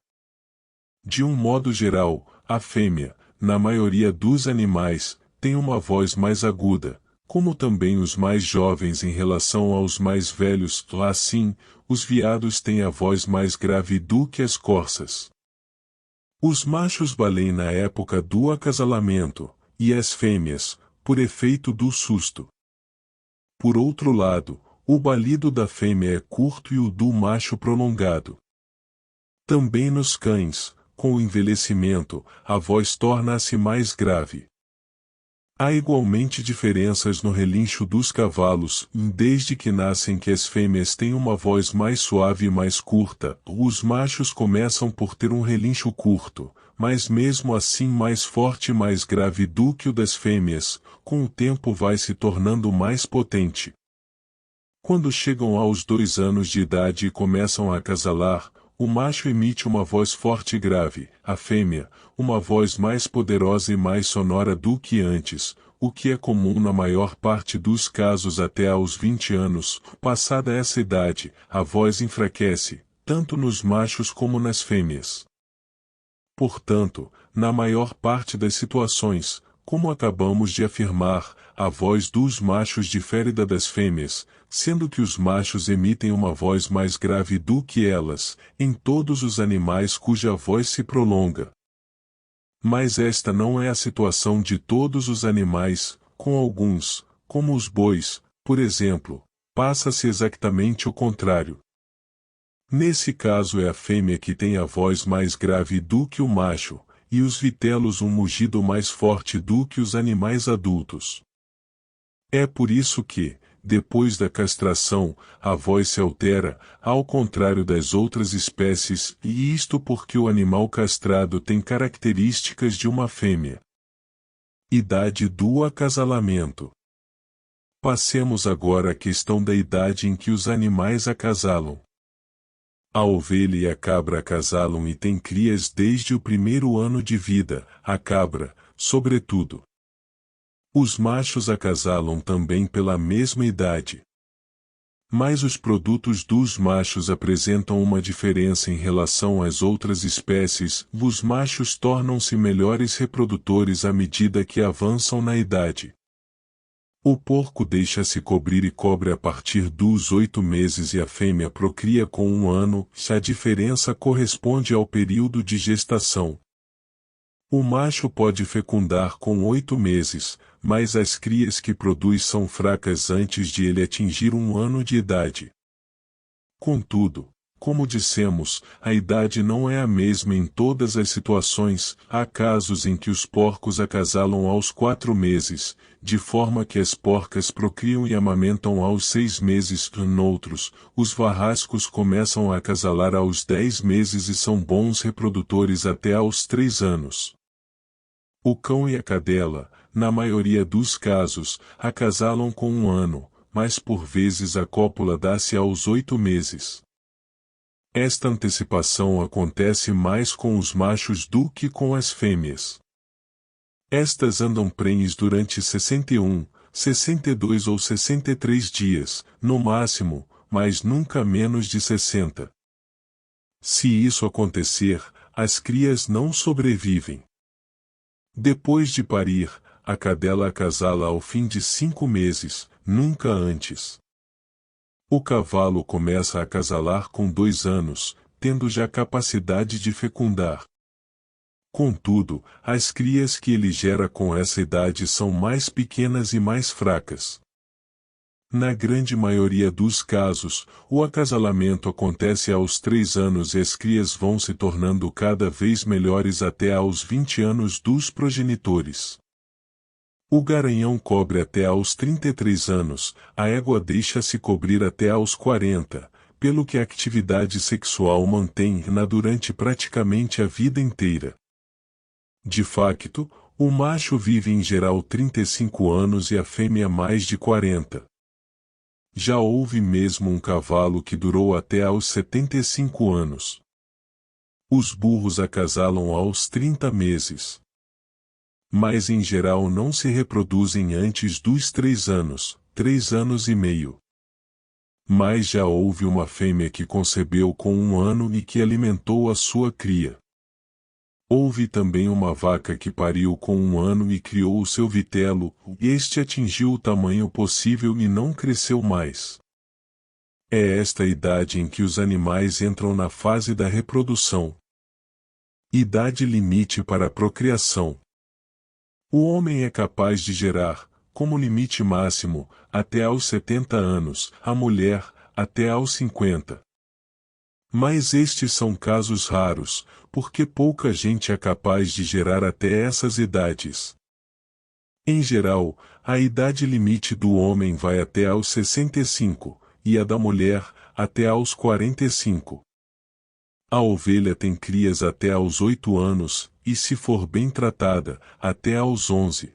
De um modo geral, a fêmea, na maioria dos animais, tem uma voz mais aguda, como também os mais jovens em relação aos mais velhos, assim, os veados têm a voz mais grave do que as corças. Os machos balem na época do acasalamento, e as fêmeas, por efeito do susto. Por outro lado, o balido da fêmea é curto e o do macho prolongado. Também nos cães, com o envelhecimento, a voz torna-se mais grave. Há igualmente diferenças no relincho dos cavalos, desde que nascem que as fêmeas têm uma voz mais suave e mais curta, os machos começam por ter um relincho curto, mas mesmo assim mais forte e mais grave do que o das fêmeas, com o tempo vai se tornando mais potente. Quando chegam aos 2 anos de idade e começam a acasalar, o macho emite uma voz forte e grave, a fêmea, uma voz mais poderosa e mais sonora do que antes, o que é comum na maior parte dos casos até aos 20 anos. Passada essa idade, a voz enfraquece, tanto nos machos como nas fêmeas. Portanto, na maior parte das situações, como acabamos de afirmar, a voz dos machos difere da das fêmeas, sendo que os machos emitem uma voz mais grave do que elas, em todos os animais cuja voz se prolonga. Mas esta não é a situação de todos os animais, com alguns, como os bois, por exemplo, passa-se exatamente o contrário. Nesse caso é a fêmea que tem a voz mais grave do que o macho, e os vitelos um mugido mais forte do que os animais adultos. É por isso que, depois da castração, a voz se altera, ao contrário das outras espécies, e isto porque o animal castrado tem características de uma fêmea. Idade do acasalamento. Passemos agora à questão da idade em que os animais acasalam. A ovelha e a cabra acasalam e têm crias desde o primeiro ano de vida, a cabra, sobretudo. Os machos acasalam também pela mesma idade. Mas os produtos dos machos apresentam uma diferença em relação às outras espécies, os machos tornam-se melhores reprodutores à medida que avançam na idade. O porco deixa-se cobrir e cobre a partir dos 8 meses e a fêmea procria com 1 ano, se a diferença corresponde ao período de gestação. O macho pode fecundar com 8 meses, mas as crias que produz são fracas antes de ele atingir 1 ano de idade. Contudo, como dissemos, a idade não é a mesma em todas as situações, há casos em que os porcos acasalam aos 4 meses, de forma que as porcas procriam e amamentam aos 6 meses, noutros, os varrascos começam a acasalar aos 10 meses e são bons reprodutores até aos 3 anos. O cão e a cadela, na maioria dos casos, acasalam com 1 ano, mas por vezes a cópula dá-se aos 8 meses. Esta antecipação acontece mais com os machos do que com as fêmeas. Estas andam prenhes durante 61, 62 ou 63 dias, no máximo, mas nunca menos de 60. Se isso acontecer, as crias não sobrevivem. Depois de parir, a cadela acasala ao fim de 5 meses, nunca antes. O cavalo começa a acasalar com 2 anos, tendo já capacidade de fecundar. Contudo, as crias que ele gera com essa idade são mais pequenas e mais fracas. Na grande maioria dos casos, o acasalamento acontece aos 3 anos e as crias vão se tornando cada vez melhores até aos 20 anos dos progenitores. O garanhão cobre até aos 33 anos, a égua deixa-se cobrir até aos 40, pelo que a atividade sexual mantém-na durante praticamente a vida inteira. De facto, o macho vive em geral 35 anos e a fêmea mais de 40. Já houve mesmo um cavalo que durou até aos 75 anos. Os burros acasalam aos 30 meses. Mas em geral não se reproduzem antes dos 3 anos, 3 anos e meio. Mas já houve uma fêmea que concebeu com 1 ano e que alimentou a sua cria. Houve também uma vaca que pariu com 1 ano e criou o seu vitelo, este atingiu o tamanho possível e não cresceu mais. É esta a idade em que os animais entram na fase da reprodução. Idade limite para a procriação. O homem é capaz de gerar, como limite máximo, até aos 70 anos, a mulher, até aos 50. Mas estes são casos raros, porque pouca gente é capaz de gerar até essas idades. Em geral, a idade limite do homem vai até aos 65, e a da mulher, até aos 45. A ovelha tem crias até aos 8 anos, e se for bem tratada, até aos 11.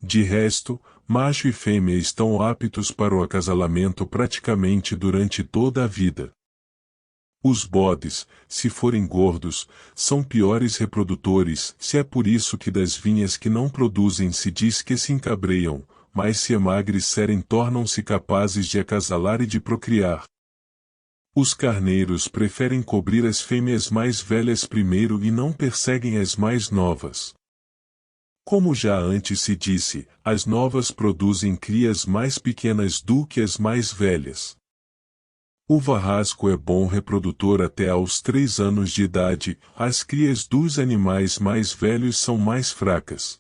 De resto, macho e fêmea estão aptos para o acasalamento praticamente durante toda a vida. Os bodes, se forem gordos, são piores reprodutores, se é por isso que das vinhas que não produzem se diz que se encabreiam, mas se emagrecerem tornam-se capazes de acasalar e de procriar. Os carneiros preferem cobrir as fêmeas mais velhas primeiro e não perseguem as mais novas. Como já antes se disse, as novas produzem crias mais pequenas do que as mais velhas. O varrasco é bom reprodutor até aos 3 anos de idade, as crias dos animais mais velhos são mais fracas.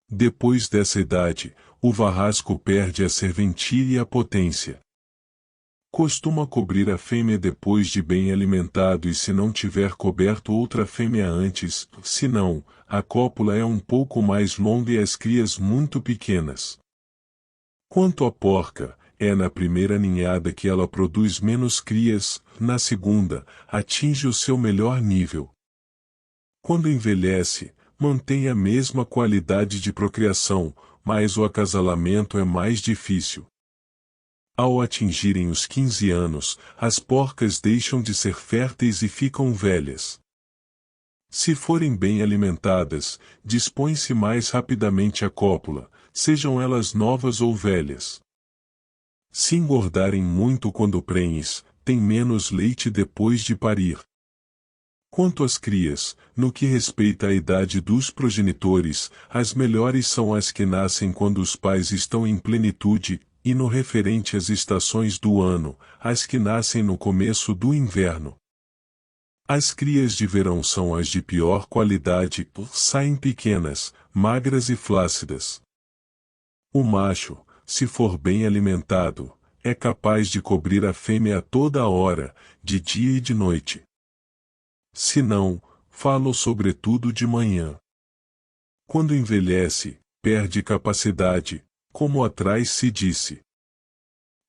Depois dessa idade, o varrasco perde a serventia e a potência. Costuma cobrir a fêmea depois de bem alimentado e se não tiver coberto outra fêmea antes, se não, a cópula é um pouco mais longa e as crias muito pequenas. Quanto à porca, é na primeira ninhada que ela produz menos crias, na segunda, atinge o seu melhor nível. Quando envelhece, mantém a mesma qualidade de procriação, mas o acasalamento é mais difícil. Ao atingirem os 15 anos, as porcas deixam de ser férteis e ficam velhas. Se forem bem alimentadas, dispõe-se mais rapidamente a cópula, sejam elas novas ou velhas. Se engordarem muito quando prenhes, têm menos leite depois de parir. Quanto às crias, no que respeita à idade dos progenitores, as melhores são as que nascem quando os pais estão em plenitude, e no referente às estações do ano, as que nascem no começo do inverno. As crias de verão são as de pior qualidade, saem pequenas, magras e flácidas. O macho, se for bem alimentado, é capaz de cobrir a fêmea a toda hora, de dia e de noite. Se não, falo sobretudo de manhã. Quando envelhece, perde capacidade, como atrás se disse.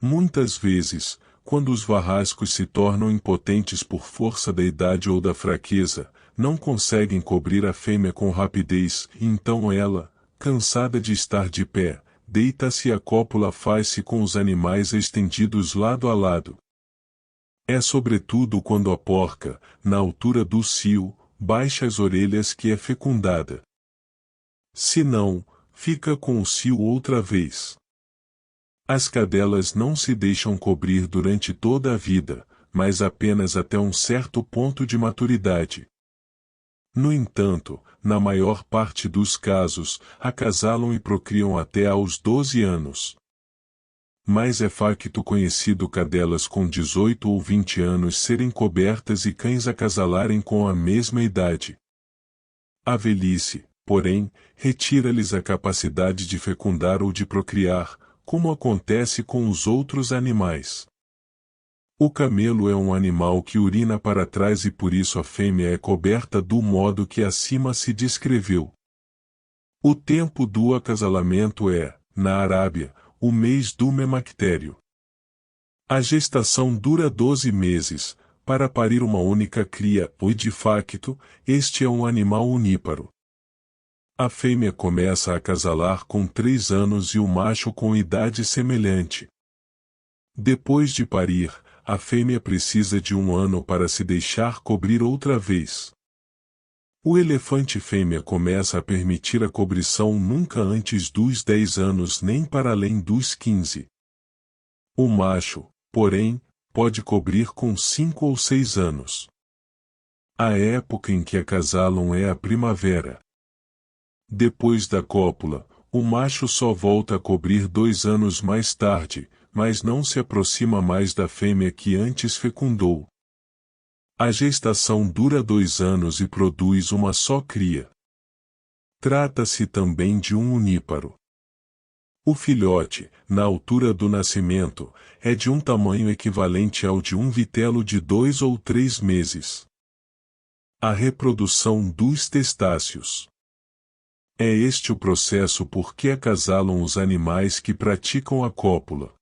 Muitas vezes, quando os varrascos se tornam impotentes por força da idade ou da fraqueza, não conseguem cobrir a fêmea com rapidez, e então ela, cansada de estar de pé, deita-se e a cópula faz-se com os animais estendidos lado a lado. É sobretudo quando a porca, na altura do cio, baixa as orelhas que é fecundada. Se não, fica com o cio outra vez. As cadelas não se deixam cobrir durante toda a vida, mas apenas até um certo ponto de maturidade. No entanto, na maior parte dos casos, acasalam e procriam até aos 12 anos. Mas é facto conhecido cadelas com 18 ou 20 anos serem cobertas e cães acasalarem com a mesma idade. A velhice, porém, retira-lhes a capacidade de fecundar ou de procriar, como acontece com os outros animais. O camelo é um animal que urina para trás e por isso a fêmea é coberta do modo que acima se descreveu. O tempo do acasalamento é, na Arábia, o mês do memactério. A gestação dura 12 meses, para parir uma única cria, ou de facto, este é um animal uníparo. A fêmea começa a acasalar com 3 anos e o macho com idade semelhante. Depois de parir, a fêmea precisa de 1 ano para se deixar cobrir outra vez. O elefante fêmea começa a permitir a cobrição nunca antes dos 10 anos nem para além dos 15. O macho, porém, pode cobrir com 5 ou 6 anos. A época em que acasalam é a primavera. Depois da cópula, o macho só volta a cobrir 2 anos mais tarde, mas não se aproxima mais da fêmea que antes fecundou. A gestação dura 2 anos e produz uma só cria. Trata-se também de um uníparo. O filhote, na altura do nascimento, é de um tamanho equivalente ao de um vitelo de 2 ou 3 meses. A reprodução dos testáceos. É este o processo por que acasalam os animais que praticam a cópula.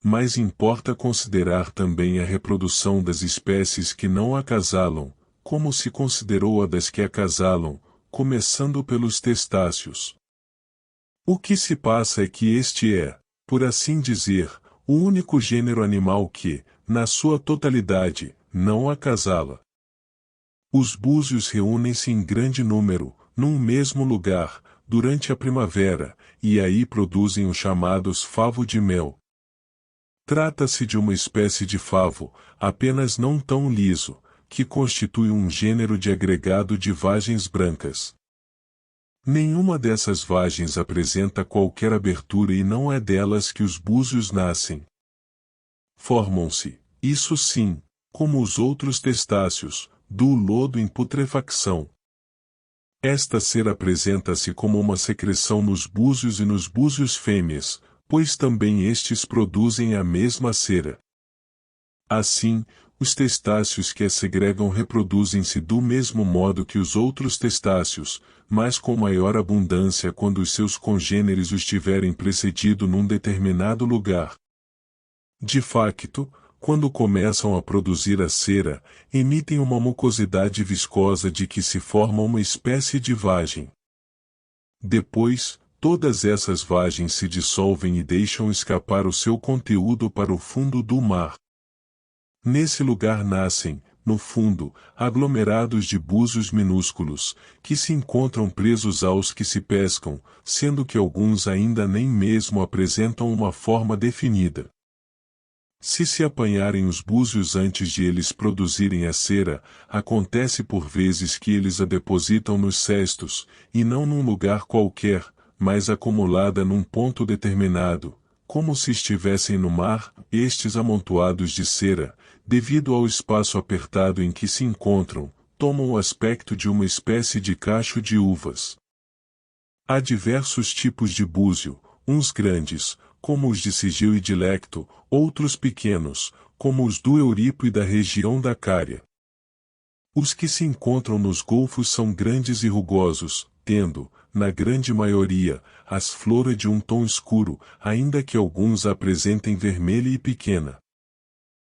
Mas importa considerar também a reprodução das espécies que não acasalam, como se considerou a das que acasalam, começando pelos testáceos. O que se passa é que este é, por assim dizer, o único gênero animal que, na sua totalidade, não acasala. Os búzios reúnem-se em grande número, num mesmo lugar, durante a primavera, e aí produzem os chamados favo de mel. Trata-se de uma espécie de favo, apenas não tão liso, que constitui um gênero de agregado de vagens brancas. Nenhuma dessas vagens apresenta qualquer abertura e não é delas que os búzios nascem. Formam-se, isso sim, como os outros testáceos, do lodo em putrefacção. Esta cera apresenta-se como uma secreção nos búzios e nos búzios fêmeas, pois também estes produzem a mesma cera. Assim, os testáceos que a segregam reproduzem-se do mesmo modo que os outros testáceos, mas com maior abundância quando os seus congêneres os tiverem precedido num determinado lugar. De facto, quando começam a produzir a cera, emitem uma mucosidade viscosa de que se forma uma espécie de vagem. Depois, todas essas vagens se dissolvem e deixam escapar o seu conteúdo para o fundo do mar. Nesse lugar nascem, no fundo, aglomerados de búzios minúsculos, que se encontram presos aos que se pescam, sendo que alguns ainda nem mesmo apresentam uma forma definida. Se se apanharem os búzios antes de eles produzirem a cera, acontece por vezes que eles a depositam nos cestos, e não num lugar qualquer, mas acumulada num ponto determinado, como se estivessem no mar, estes amontoados de cera, devido ao espaço apertado em que se encontram, tomam o aspecto de uma espécie de cacho de uvas. Há diversos tipos de búzio, uns grandes, como os de sigil e dilecto, outros pequenos, como os do Euripo e da região da Cária. Os que se encontram nos golfos são grandes e rugosos, tendo, na grande maioria, as flores de um tom escuro, ainda que alguns a apresentem vermelha e pequena.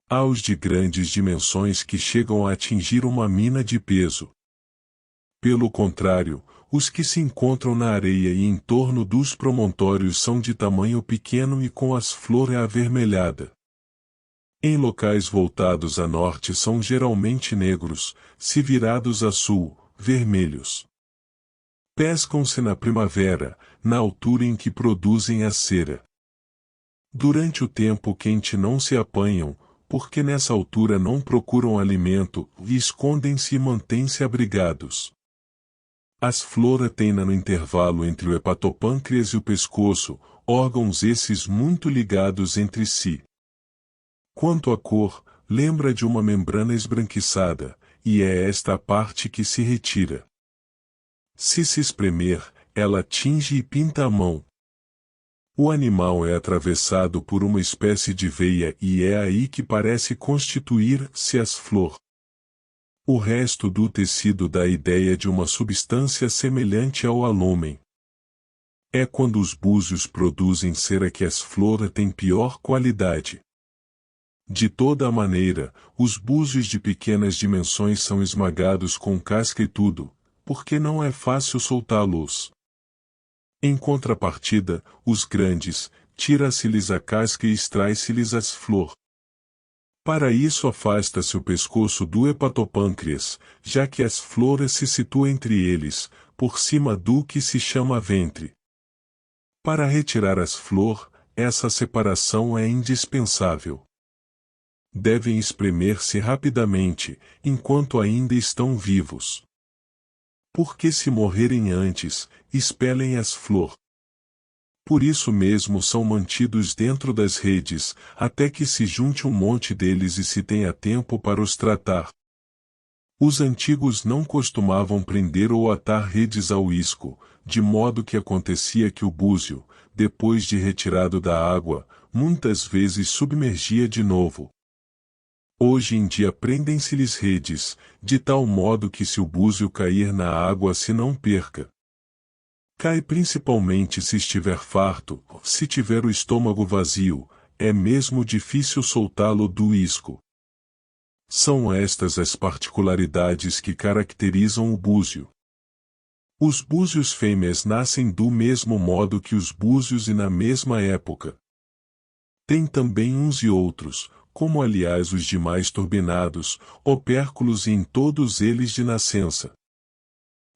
Há os de grandes dimensões que chegam a atingir uma mina de peso. Pelo contrário, os que se encontram na areia e em torno dos promontórios são de tamanho pequeno e com as flores avermelhada. Em locais voltados a norte são geralmente negros, se virados a sul, vermelhos. Pescam-se na primavera, na altura em que produzem a cera. Durante o tempo quente não se apanham, porque nessa altura não procuram alimento, e escondem-se e mantêm-se abrigados. As flora têm no intervalo entre o hepatopâncreas e o pescoço, órgãos esses muito ligados entre si. Quanto à cor, lembra de uma membrana esbranquiçada, e é esta a parte que se retira. Se espremer, ela tinge e pinta a mão. O animal é atravessado por uma espécie de veia e é aí que parece constituir-se as flor. O resto do tecido dá a ideia de uma substância semelhante ao alômen. É quando os búzios produzem cera que as flor têm pior qualidade. De toda a maneira, os búzios de pequenas dimensões são esmagados com casca e tudo, porque não é fácil soltá-los. Em contrapartida, os grandes, tira-se-lhes a casca e extrai-se-lhes as flor. Para isso afasta-se o pescoço do hepatopâncreas, já que as flores se situam entre eles, por cima do que se chama ventre. Para retirar as flor, essa separação é indispensável. Devem espremer-se rapidamente, enquanto ainda estão vivos. Porque se morrerem antes, expelem as flor. Por isso mesmo são mantidos dentro das redes, até que se junte um monte deles e se tenha tempo para os tratar. Os antigos não costumavam prender ou atar redes ao isco, de modo que acontecia que o búzio, depois de retirado da água, muitas vezes submergia de novo. Hoje em dia prendem-se-lhes redes, de tal modo que se o búzio cair na água se não perca. Cai principalmente se estiver farto, se tiver o estômago vazio, é mesmo difícil soltá-lo do isco. São estas as particularidades que caracterizam o búzio. Os búzios fêmeas nascem do mesmo modo que os búzios e na mesma época. Tem também uns e outros, como aliás os demais turbinados, opérculos e em todos eles de nascença.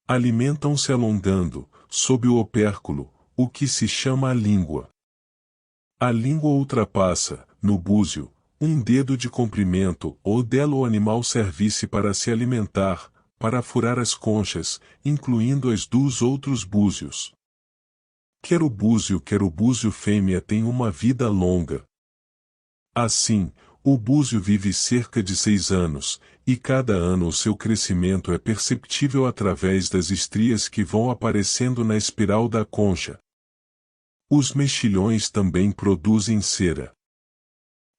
Alimentam-se alongando, sob o opérculo, o que se chama a língua. A língua ultrapassa, no búzio, um dedo de comprimento, ou dela o animal servisse para se alimentar, para furar as conchas, incluindo as dos outros búzios. Quer o búzio fêmea tem uma vida longa. Assim, o búzio vive cerca de 6 anos, e cada ano o seu crescimento é perceptível através das estrias que vão aparecendo na espiral da concha. Os mexilhões também produzem cera.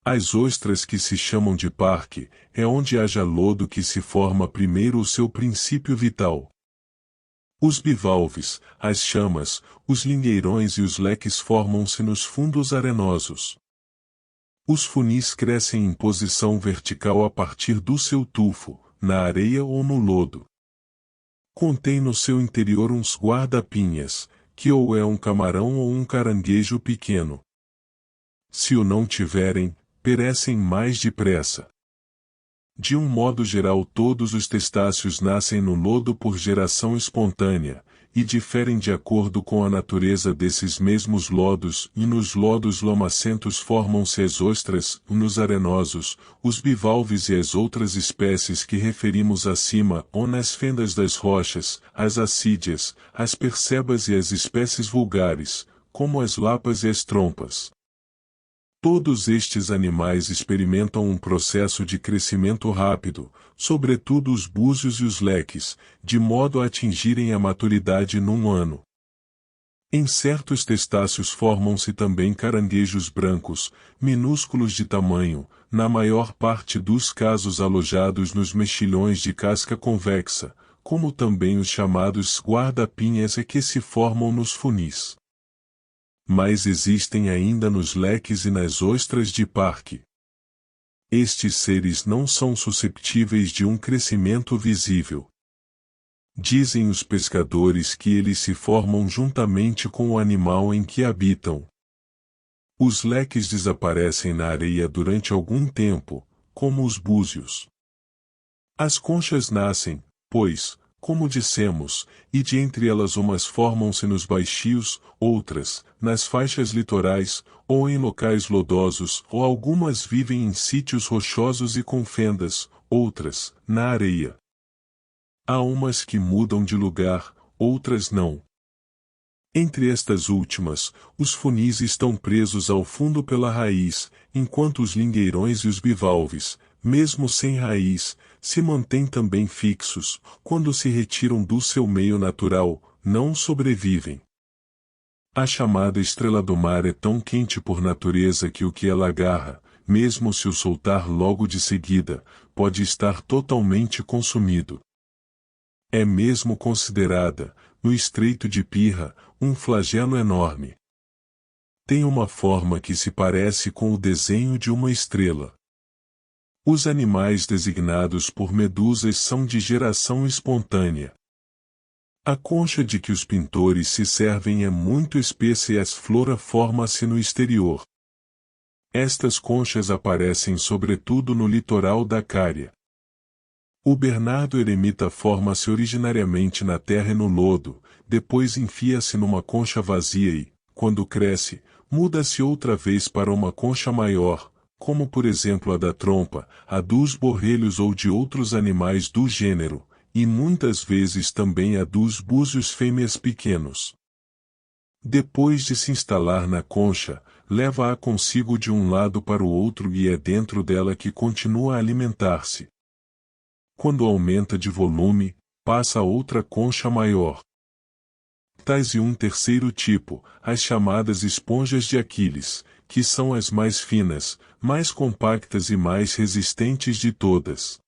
As ostras que se chamam de parque, é onde haja lodo que se forma primeiro o seu princípio vital. Os bivalves, as chamas, os lingueirões e os leques formam-se nos fundos arenosos. Os funis crescem em posição vertical a partir do seu tufo, na areia ou no lodo. Contém no seu interior uns guarda-pinhas, que ou é um camarão ou um caranguejo pequeno. Se o não tiverem, perecem mais depressa. De um modo geral todos os testáceos nascem no lodo por geração espontânea, e diferem de acordo com a natureza desses mesmos lodos, e nos lodos lamacentos formam-se as ostras, nos arenosos, os bivalves e as outras espécies que referimos acima, ou nas fendas das rochas, as assídias, as percebas e as espécies vulgares, como as lapas e as trompas. Todos estes animais experimentam um processo de crescimento rápido, sobretudo os búzios e os leques, de modo a atingirem a maturidade num ano. Em certos testáceos formam-se também caranguejos brancos, minúsculos de tamanho, na maior parte dos casos alojados nos mexilhões de casca convexa, como também os chamados guarda-pinhas que se formam nos funis. Mas existem ainda nos leques e nas ostras de parque. Estes seres não são susceptíveis de um crescimento visível. Dizem os pescadores que eles se formam juntamente com o animal em que habitam. Os leques desaparecem na areia durante algum tempo, como os búzios. As conchas nascem, pois, como dissemos, e de entre elas umas formam-se nos baixios, outras, nas faixas litorais, ou em locais lodosos, ou algumas vivem em sítios rochosos e com fendas, outras, na areia. Há umas que mudam de lugar, outras não. Entre estas últimas, os funis estão presos ao fundo pela raiz, enquanto os lingueirões e os bivalves, mesmo sem raiz, se mantêm também fixos, quando se retiram do seu meio natural, não sobrevivem. A chamada estrela do mar é tão quente por natureza que o que ela agarra, mesmo se o soltar logo de seguida, pode estar totalmente consumido. É mesmo considerada, no Estreito de Pirra, um flagelo enorme. Tem uma forma que se parece com o desenho de uma estrela. Os animais designados por medusas são de geração espontânea. A concha de que os pintores se servem é muito espessa e a flora forma-se no exterior. Estas conchas aparecem sobretudo no litoral da Cária. O Bernardo eremita forma-se originariamente na terra e no lodo, depois enfia-se numa concha vazia e, quando cresce, muda-se outra vez para uma concha maior, como por exemplo a da trompa, a dos borrelhos ou de outros animais do gênero, e muitas vezes também a dos búzios fêmeas pequenos. Depois de se instalar na concha, leva-a consigo de um lado para o outro e é dentro dela que continua a alimentar-se. Quando aumenta de volume, passa a outra concha maior. Tais e um terceiro tipo, as chamadas esponjas de Aquiles, que são as mais finas, mais compactas e mais resistentes de todas.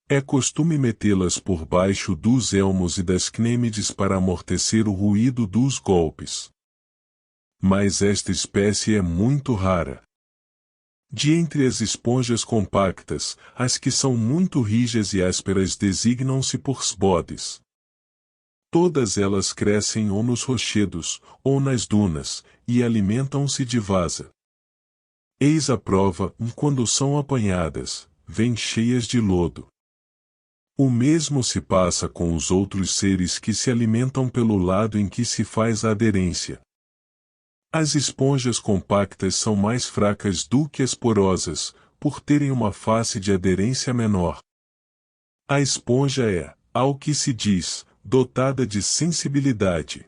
É costume metê-las por baixo dos elmos e das cnêmides para amortecer o ruído dos golpes. Mas esta espécie é muito rara. De entre as esponjas compactas, as que são muito rijas e ásperas designam-se por sbodes. Todas elas crescem ou nos rochedos, ou nas dunas, e alimentam-se de vasa. Eis a prova, quando são apanhadas, vêm cheias de lodo. O mesmo se passa com os outros seres que se alimentam pelo lado em que se faz a aderência. As esponjas compactas são mais fracas do que as porosas, por terem uma face de aderência menor. A esponja é, ao que se diz, dotada de sensibilidade.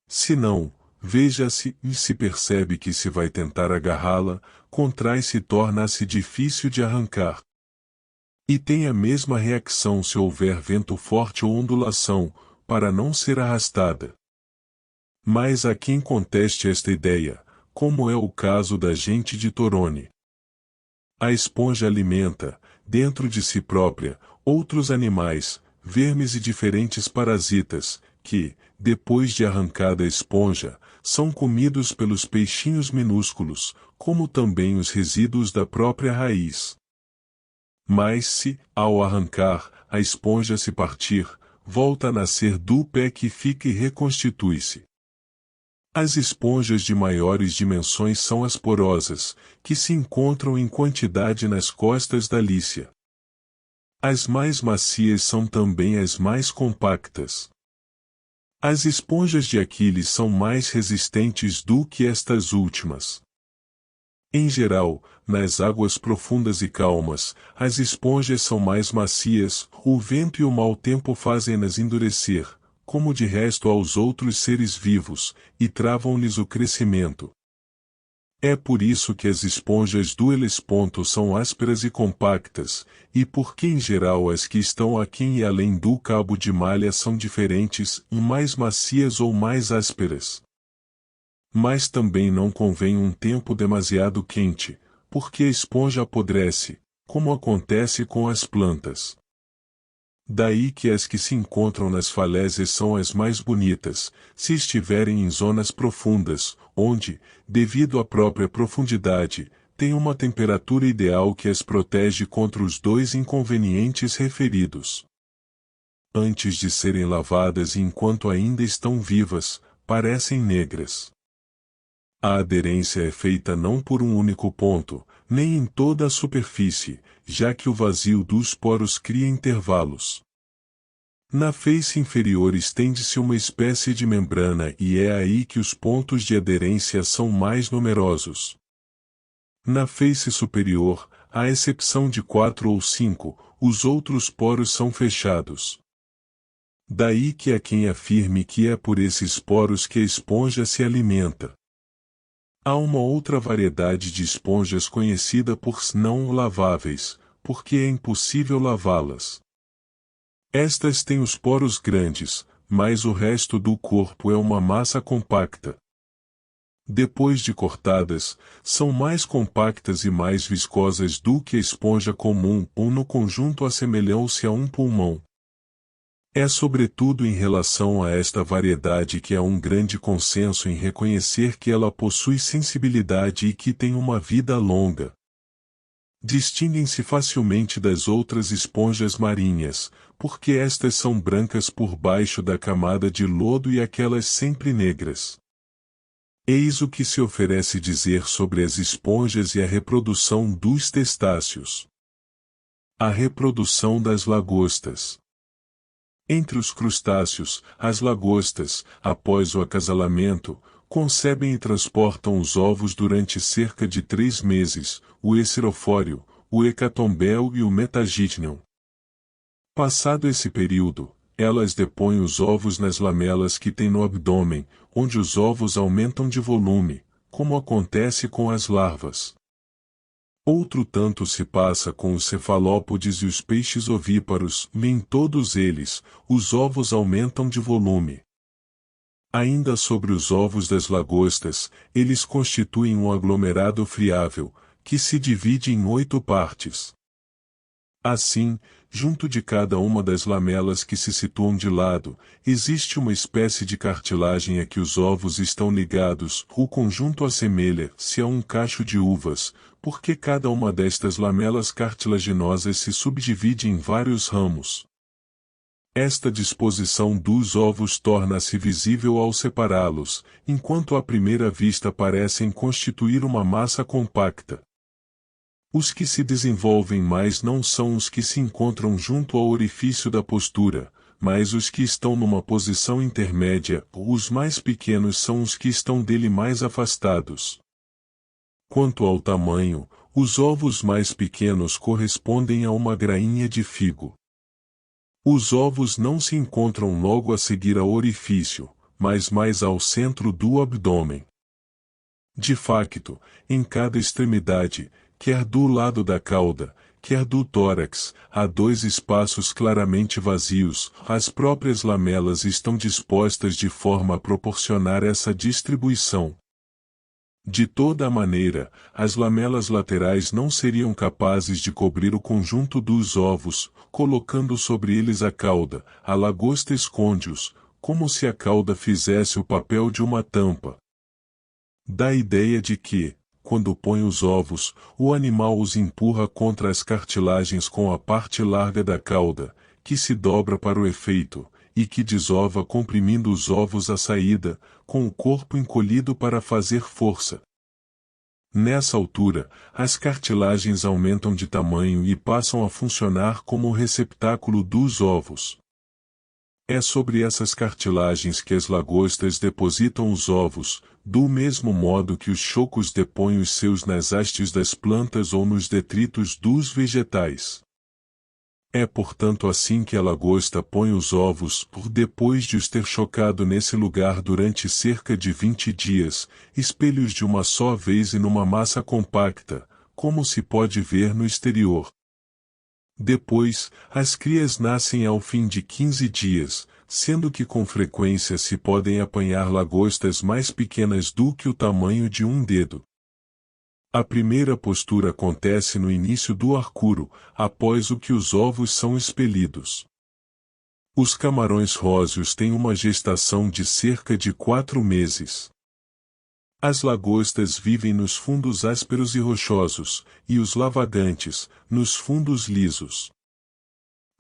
Se não, veja-se e se percebe que se vai tentar agarrá-la, contrai-se e torna-se difícil de arrancar. E tem a mesma reação se houver vento forte ou ondulação, para não ser arrastada. Mas há quem conteste esta ideia, como é o caso da gente de Torone. A esponja alimenta, dentro de si própria, outros animais, vermes e diferentes parasitas, que, depois de arrancada a esponja, são comidos pelos peixinhos minúsculos, como também os resíduos da própria raiz. Mas se, ao arrancar, a esponja se partir, volta a nascer do pé que fica e reconstitui-se. As esponjas de maiores dimensões são as porosas, que se encontram em quantidade nas costas da Lícia. As mais macias são também as mais compactas. As esponjas de Aquiles são mais resistentes do que estas últimas. Em geral, nas águas profundas e calmas, as esponjas são mais macias, o vento e o mau tempo fazem-nas endurecer, como de resto aos outros seres vivos, e travam-lhes o crescimento. É por isso que as esponjas do Helesponto são ásperas e compactas, e porque em geral as que estão aquém e além do cabo de malha são diferentes, mais macias ou mais ásperas. Mas também não convém um tempo demasiado quente, porque a esponja apodrece, como acontece com as plantas. Daí que as que se encontram nas falésias são as mais bonitas, se estiverem em zonas profundas, onde, devido à própria profundidade, tem uma temperatura ideal que as protege contra os dois inconvenientes referidos. Antes de serem lavadas e enquanto ainda estão vivas, parecem negras. A aderência é feita não por um único ponto, nem em toda a superfície, já que o vazio dos poros cria intervalos. Na face inferior estende-se uma espécie de membrana e é aí que os pontos de aderência são mais numerosos. Na face superior, à exceção de 4 ou 5, os outros poros são fechados. Daí que há quem afirme que é por esses poros que a esponja se alimenta. Há uma outra variedade de esponjas conhecida por não laváveis, porque é impossível lavá-las. Estas têm os poros grandes, mas o resto do corpo é uma massa compacta. Depois de cortadas, são mais compactas e mais viscosas do que a esponja comum ou no conjunto assemelham-se a um pulmão. É sobretudo em relação a esta variedade que há um grande consenso em reconhecer que ela possui sensibilidade e que tem uma vida longa. Distinguem-se facilmente das outras esponjas marinhas, porque estas são brancas por baixo da camada de lodo e aquelas sempre negras. Eis o que se oferece dizer sobre as esponjas e a reprodução dos testáceos. A reprodução das lagostas. Entre os crustáceos, as lagostas, após o acasalamento, concebem e transportam os ovos durante cerca de 3 meses, o hecerofório, o hecatombel e o metagícnion. Passado esse período, elas depõem os ovos nas lamelas que têm no abdômen, onde os ovos aumentam de volume, como acontece com as larvas. Outro tanto se passa com os cefalópodes e os peixes ovíparos, e em todos eles, os ovos aumentam de volume. Ainda sobre os ovos das lagostas, eles constituem um aglomerado friável, que se divide em 8 partes. Assim, junto de cada uma das lamelas que se situam de lado, existe uma espécie de cartilagem a que os ovos estão ligados. O conjunto assemelha-se a um cacho de uvas, porque cada uma destas lamelas cartilaginosas se subdivide em vários ramos. Esta disposição dos ovos torna-se visível ao separá-los, enquanto à primeira vista parecem constituir uma massa compacta. Os que se desenvolvem mais não são os que se encontram junto ao orifício da postura, mas os que estão numa posição intermédia, os mais pequenos são os que estão dele mais afastados. Quanto ao tamanho, os ovos mais pequenos correspondem a uma grainha de figo. Os ovos não se encontram logo a seguir ao orifício, mas mais ao centro do abdômen. De facto, em cada extremidade, quer do lado da cauda, quer do tórax, há 2 espaços claramente vazios. As próprias lamelas estão dispostas de forma a proporcionar essa distribuição. De toda a maneira, as lamelas laterais não seriam capazes de cobrir o conjunto dos ovos, colocando sobre eles a cauda. A lagosta esconde-os, como se a cauda fizesse o papel de uma tampa. Dá a ideia de que, quando põe os ovos, o animal os empurra contra as cartilagens com a parte larga da cauda, que se dobra para o efeito, e que desova comprimindo os ovos à saída, com o corpo encolhido para fazer força. Nessa altura, as cartilagens aumentam de tamanho e passam a funcionar como o receptáculo dos ovos. É sobre essas cartilagens que as lagostas depositam os ovos, do mesmo modo que os chocos depõem os seus nas hastes das plantas ou nos detritos dos vegetais. É portanto assim que a lagosta põe os ovos, depois de os ter chocado nesse lugar durante cerca de 20 dias, espelhos de uma só vez e numa massa compacta, como se pode ver no exterior. Depois, as crias nascem ao fim de 15 dias, sendo que com frequência se podem apanhar lagostas mais pequenas do que o tamanho de um dedo. A primeira postura acontece no início do arcuro, após o que os ovos são expelidos. Os camarões róseos têm uma gestação de cerca de 4 meses. As lagostas vivem nos fundos ásperos e rochosos, e os lavagantes, nos fundos lisos.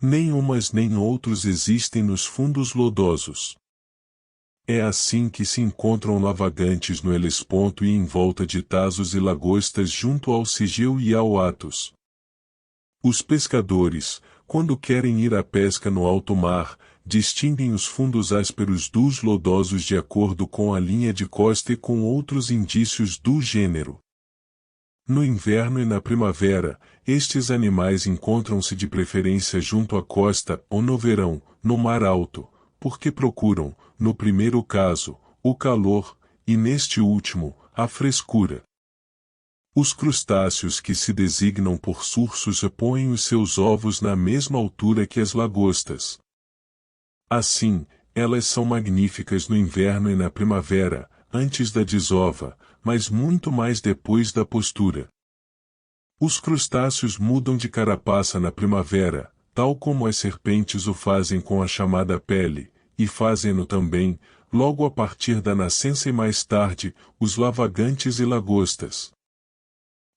Nem umas nem outros existem nos fundos lodosos. É assim que se encontram lavagantes no Helesponto e em volta de Tasos e lagostas junto ao Sigeu e ao Athos. Os pescadores, quando querem ir à pesca no alto mar, distinguem os fundos ásperos dos lodosos de acordo com a linha de costa e com outros indícios do gênero. No inverno e na primavera, estes animais encontram-se de preferência junto à costa ou no verão, no mar alto, porque procuram, no primeiro caso, o calor, e neste último, a frescura. Os crustáceos que se designam por sursos põem os seus ovos na mesma altura que as lagostas. Assim, elas são magníficas no inverno e na primavera, antes da desova, mas muito mais depois da postura. Os crustáceos mudam de carapaça na primavera, tal como as serpentes o fazem com a chamada pele, e fazem-no também, logo a partir da nascença e mais tarde, os lavagantes e lagostas.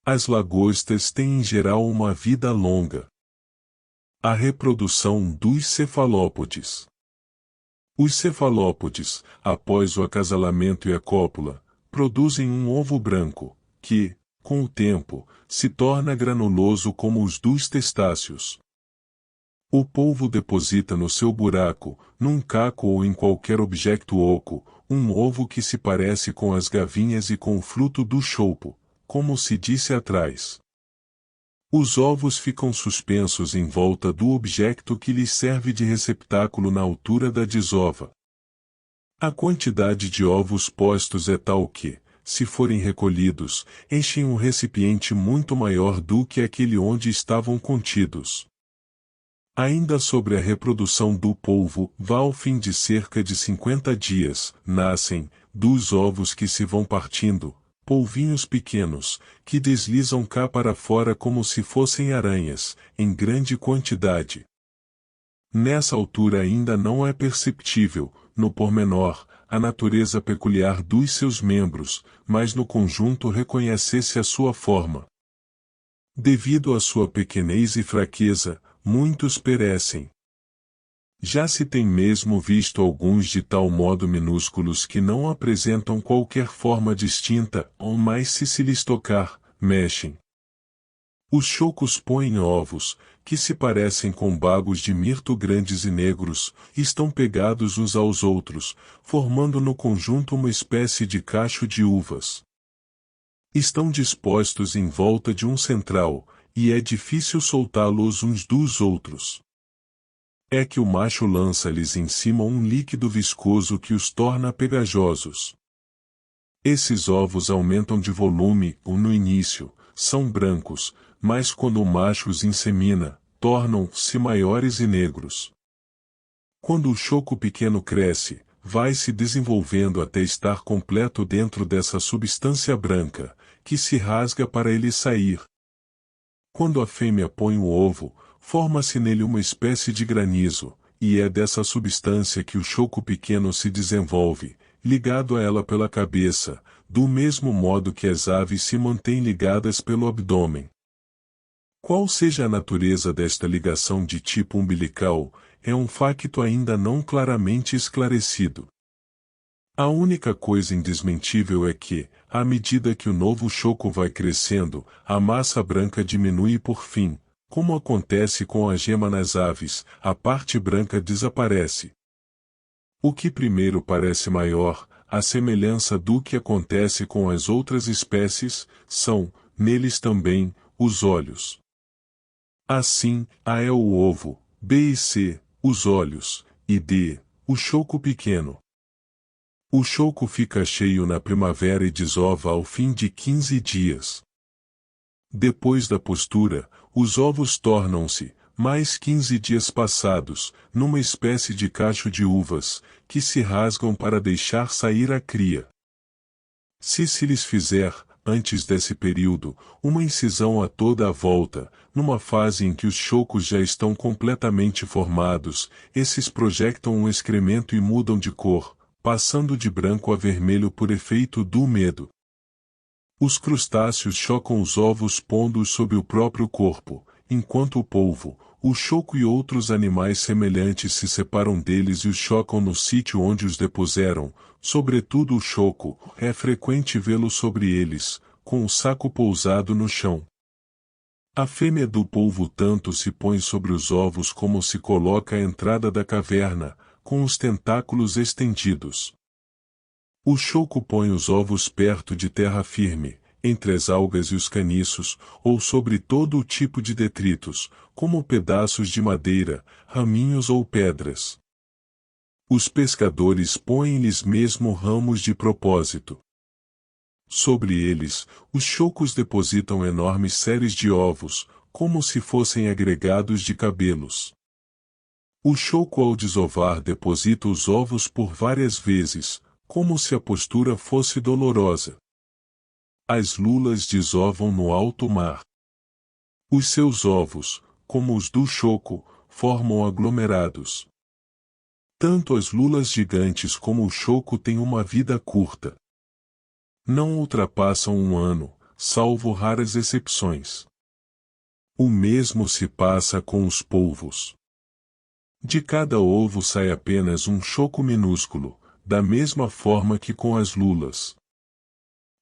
As lagostas têm em geral uma vida longa. A reprodução dos cefalópodes. Os cefalópodes, após o acasalamento e a cópula, produzem um ovo branco, que, com o tempo, se torna granuloso como os dos testáceos. O polvo deposita no seu buraco, num caco ou em qualquer objeto oco, um ovo que se parece com as gavinhas e com o fruto do chopo, como se disse atrás. Os ovos ficam suspensos em volta do objeto que lhes serve de receptáculo na altura da desova. A quantidade de ovos postos é tal que, se forem recolhidos, enchem um recipiente muito maior do que aquele onde estavam contidos. Ainda sobre a reprodução do polvo, vá ao fim de cerca de 50 dias, nascem, dos ovos que se vão partindo, polvinhos pequenos, que deslizam cá para fora como se fossem aranhas, em grande quantidade. Nessa altura ainda não é perceptível, no pormenor, a natureza peculiar dos seus membros, mas no conjunto reconhece-se a sua forma. Devido à sua pequenez e fraqueza, muitos perecem. Já se tem mesmo visto alguns de tal modo minúsculos que não apresentam qualquer forma distinta, ou mais se lhes tocar, mexem. Os chocos põem ovos, que se parecem com bagos de mirto grandes e negros, estão pegados uns aos outros, formando no conjunto uma espécie de cacho de uvas. Estão dispostos em volta de um central, e é difícil soltá-los uns dos outros. É que o macho lança-lhes em cima um líquido viscoso que os torna pegajosos. Esses ovos aumentam de volume, ou no início, são brancos, mas quando o macho os insemina, tornam-se maiores e negros. Quando o choco pequeno cresce, vai se desenvolvendo até estar completo dentro dessa substância branca, que se rasga para ele sair. Quando a fêmea põe o ovo, forma-se nele uma espécie de granizo, e é dessa substância que o choco pequeno se desenvolve, ligado a ela pela cabeça, do mesmo modo que as aves se mantêm ligadas pelo abdômen. Qual seja a natureza desta ligação de tipo umbilical, é um facto ainda não claramente esclarecido. A única coisa indesmentível é que, à medida que o novo choco vai crescendo, a massa branca diminui e por fim, como acontece com a gema nas aves, a parte branca desaparece. O que primeiro parece maior, a semelhança do que acontece com as outras espécies, são, neles também, os olhos. Assim, A é o ovo, B e C, os olhos, e D, o choco pequeno. O choco fica cheio na primavera e desova ao fim de 15 dias. Depois da postura, os ovos tornam-se, mais 15 dias passados, numa espécie de cacho de uvas, que se rasgam para deixar sair a cria. Se lhes fizer, antes desse período, uma incisão a toda a volta, numa fase em que os chocos já estão completamente formados, esses projectam um excremento e mudam de cor, passando de branco a vermelho por efeito do medo. Os crustáceos chocam os ovos pondo-os sob o próprio corpo, enquanto o polvo, o choco e outros animais semelhantes se separam deles e os chocam no sítio onde os depuseram, sobretudo o choco, é frequente vê-lo sobre eles, com o saco pousado no chão. A fêmea do polvo tanto se põe sobre os ovos como se coloca à entrada da caverna, com os tentáculos estendidos. O choco põe os ovos perto de terra firme, entre as algas e os caniços, ou sobre todo o tipo de detritos, como pedaços de madeira, raminhos ou pedras. Os pescadores põem-lhes mesmo ramos de propósito. Sobre eles, os chocos depositam enormes séries de ovos, como se fossem agregados de cabelos. O choco ao desovar deposita os ovos por várias vezes, como se a postura fosse dolorosa. As lulas desovam no alto mar. Os seus ovos, como os do choco, formam aglomerados. Tanto as lulas gigantes como o choco têm uma vida curta. Não ultrapassam um ano, salvo raras exceções. O mesmo se passa com os polvos. De cada ovo sai apenas um choco minúsculo, da mesma forma que com as lulas.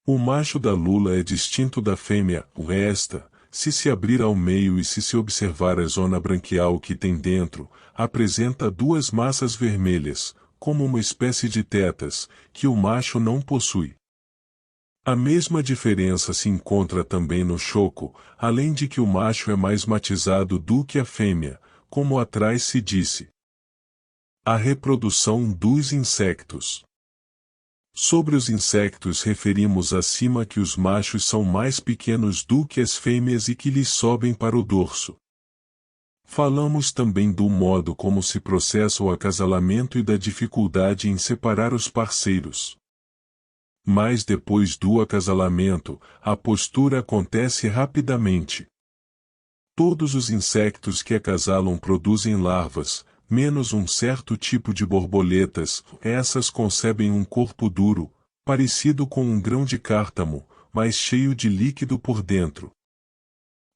O macho da lula é distinto da fêmea, esta, se abrir ao meio e se observar a zona branquial que tem dentro, apresenta duas massas vermelhas, como uma espécie de tetas, que o macho não possui. A mesma diferença se encontra também no choco, além de que o macho é mais matizado do que a fêmea, como atrás se disse. A reprodução dos insectos. Sobre os insectos referimos acima que os machos são mais pequenos do que as fêmeas e que lhes sobem para o dorso. Falamos também do modo como se processa o acasalamento e da dificuldade em separar os parceiros. Mas depois do acasalamento, a postura acontece rapidamente. Todos os insectos que acasalam produzem larvas, menos um certo tipo de borboletas, essas concebem um corpo duro, parecido com um grão de cártamo, mas cheio de líquido por dentro.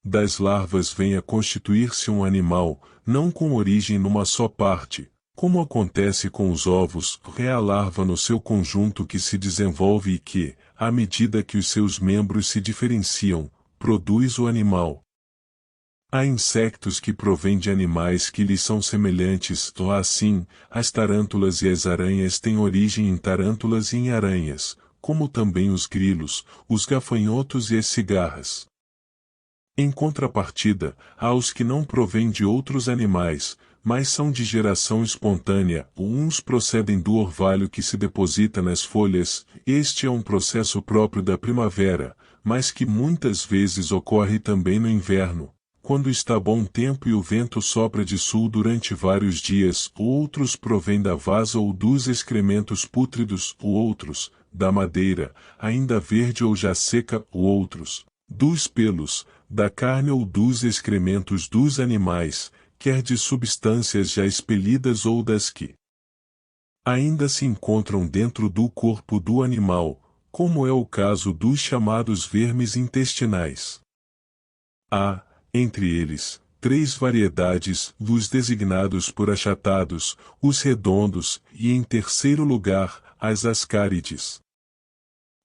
Das larvas vem a constituir-se um animal, não com origem numa só parte, como acontece com os ovos, é a larva no seu conjunto que se desenvolve e que, à medida que os seus membros se diferenciam, produz o animal. Há insectos que provêm de animais que lhes são semelhantes, assim, as tarântulas e as aranhas têm origem em tarântulas e em aranhas, como também os grilos, os gafanhotos e as cigarras. Em contrapartida, há os que não provêm de outros animais, mas são de geração espontânea, uns procedem do orvalho que se deposita nas folhas, este é um processo próprio da primavera, mas que muitas vezes ocorre também no inverno. Quando está bom tempo e o vento sopra de sul durante vários dias, outros provêm da vasa ou dos excrementos pútridos, outros, da madeira, ainda verde ou já seca, outros, dos pelos, da carne ou dos excrementos dos animais, quer de substâncias já expelidas ou das que ainda se encontram dentro do corpo do animal, como é o caso dos chamados vermes intestinais. Há, entre eles, 3 variedades, os designados por achatados, os redondos, e em terceiro lugar, as ascárides.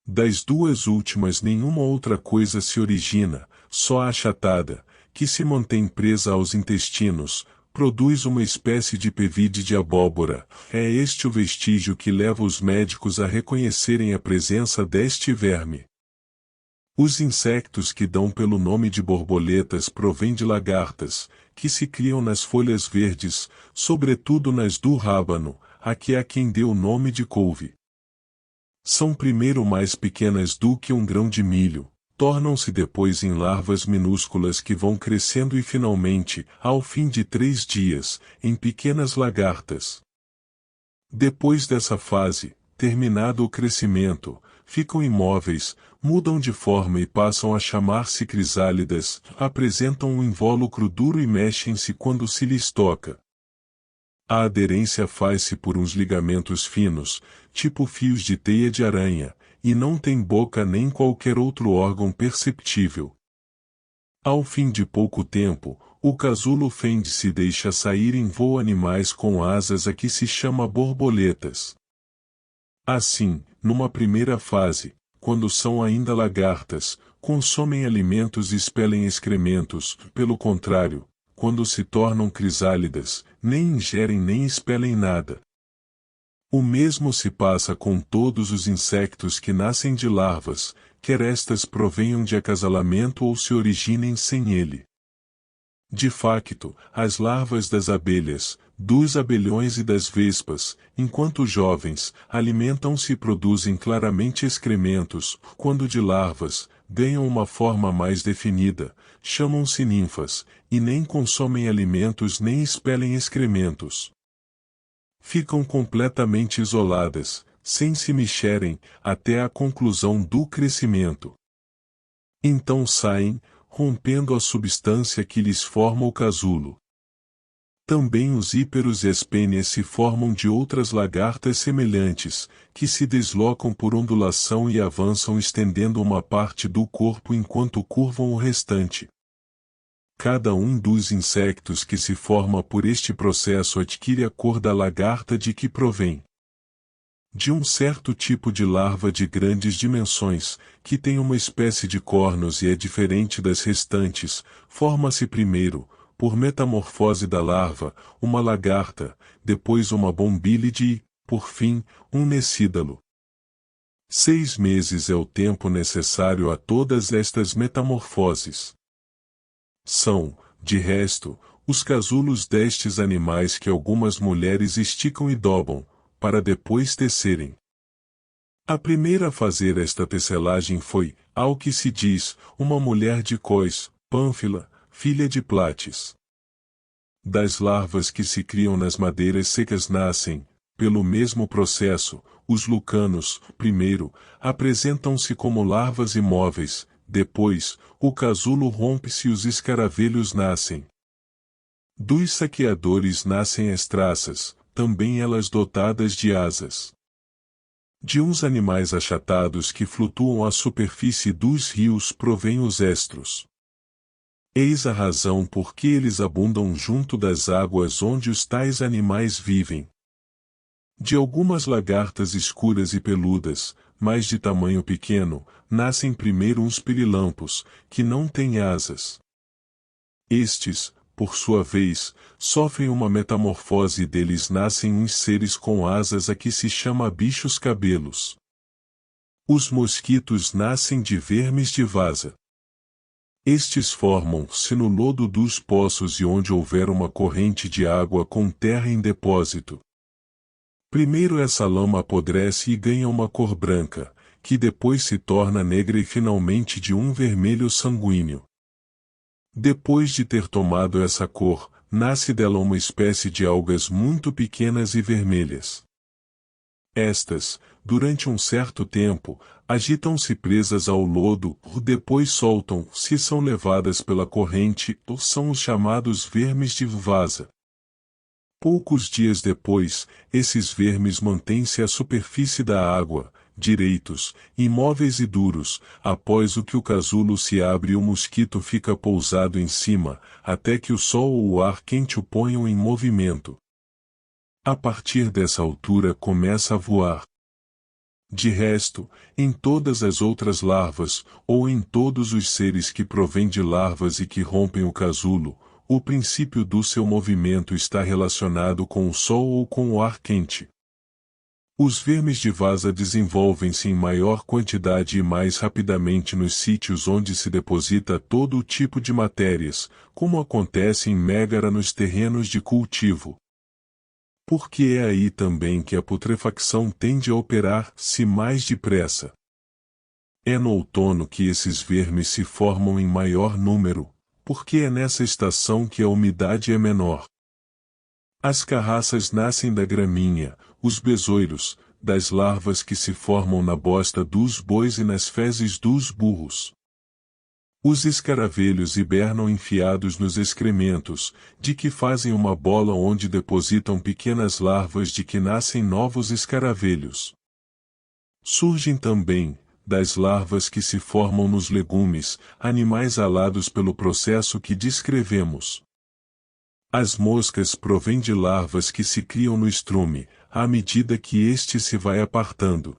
Das duas últimas nenhuma outra coisa se origina, só a achatada, que se mantém presa aos intestinos, produz uma espécie de pevide de abóbora, é este o vestígio que leva os médicos a reconhecerem a presença deste verme. Os insectos que dão pelo nome de borboletas provêm de lagartas, que se criam nas folhas verdes, sobretudo nas do rábano, a que há quem dê o nome de couve. São primeiro mais pequenas do que um grão de milho, tornam-se depois em larvas minúsculas que vão crescendo e finalmente, ao fim de 3 dias, em pequenas lagartas. Depois dessa fase, terminado o crescimento, ficam imóveis, mudam de forma e passam a chamar-se crisálidas, apresentam um invólucro duro e mexem-se quando se lhes toca. A aderência faz-se por uns ligamentos finos, tipo fios de teia de aranha, e não tem boca nem qualquer outro órgão perceptível. Ao fim de pouco tempo, o casulo fende-se e deixa sair em voo animais com asas a que se chama borboletas. Assim, numa primeira fase, quando são ainda lagartas, consomem alimentos e expelem excrementos, pelo contrário, quando se tornam crisálidas, nem ingerem nem expelem nada, O mesmo se passa com todos os insectos que nascem de larvas, quer estas provenham de acasalamento ou se originem sem ele. De facto, as larvas das abelhas, dos abelhões e das vespas, enquanto jovens, alimentam-se e produzem claramente excrementos, quando de larvas, ganham uma forma mais definida, chamam-se ninfas, e nem consomem alimentos nem expelem excrementos. Ficam completamente isoladas, sem se mexerem, até a conclusão do crescimento. Então saem, rompendo a substância que lhes forma o casulo. Também os híperos e as pênias se formam de outras lagartas semelhantes, que se deslocam por ondulação e avançam estendendo uma parte do corpo enquanto curvam o restante. Cada um dos insectos que se forma por este processo adquire a cor da lagarta de que provém. De um certo tipo de larva de grandes dimensões, que tem uma espécie de cornos e é diferente das restantes, forma-se primeiro, por metamorfose da larva, uma lagarta, depois uma bombílide e, por fim, um nesídalo. 6 meses é o tempo necessário a todas estas metamorfoses. São, de resto, os casulos destes animais que algumas mulheres esticam e dobram, para depois tecerem. A primeira a fazer esta tecelagem foi, ao que se diz, uma mulher de Cós, Pânfila, filha de Plates. Das larvas que se criam nas madeiras secas nascem, pelo mesmo processo, os lucanos, primeiro, apresentam-se como larvas imóveis, depois, o casulo rompe-se e os escaravelhos nascem. Dos saqueadores nascem as traças, também elas dotadas de asas. De uns animais achatados que flutuam à superfície dos rios provêm os estros. Eis a razão por que eles abundam junto das águas onde os tais animais vivem. De algumas lagartas escuras e peludas, mas de tamanho pequeno, nascem primeiro uns pirilampos, que não têm asas. Estes, por sua vez, sofrem uma metamorfose e deles nascem uns seres com asas a que se chama bichos-cabelos. Os mosquitos nascem de vermes de vaza. Estes formam-se no lodo dos poços e onde houver uma corrente de água com terra em depósito. Primeiro essa lama apodrece e ganha uma cor branca, que depois se torna negra e finalmente de um vermelho sanguíneo. Depois de ter tomado essa cor, nasce dela uma espécie de algas muito pequenas e vermelhas. Estas, durante um certo tempo, agitam-se presas ao lodo, depois soltam-se e são levadas pela corrente, ou são os chamados vermes de vaza. Poucos dias depois, esses vermes mantêm-se à superfície da água, direitos, imóveis e duros, após o que o casulo se abre e o mosquito fica pousado em cima, até que o sol ou o ar quente o ponham em movimento. A partir dessa altura começa a voar. De resto, em todas as outras larvas, ou em todos os seres que provêm de larvas e que rompem o casulo, o princípio do seu movimento está relacionado com o sol ou com o ar quente. Os vermes de vaza desenvolvem-se em maior quantidade e mais rapidamente nos sítios onde se deposita todo o tipo de matérias, como acontece em Mégara nos terrenos de cultivo. Porque é aí também que a putrefacção tende a operar-se mais depressa. É no outono que esses vermes se formam em maior número, porque é nessa estação que a umidade é menor. As carraças nascem da graminha, os besoiros, das larvas que se formam na bosta dos bois e nas fezes dos burros. Os escaravelhos hibernam enfiados nos excrementos, de que fazem uma bola onde depositam pequenas larvas de que nascem novos escaravelhos. Surgem também, das larvas que se formam nos legumes, animais alados pelo processo que descrevemos. As moscas provêm de larvas que se criam no estrume, à medida que este se vai apartando.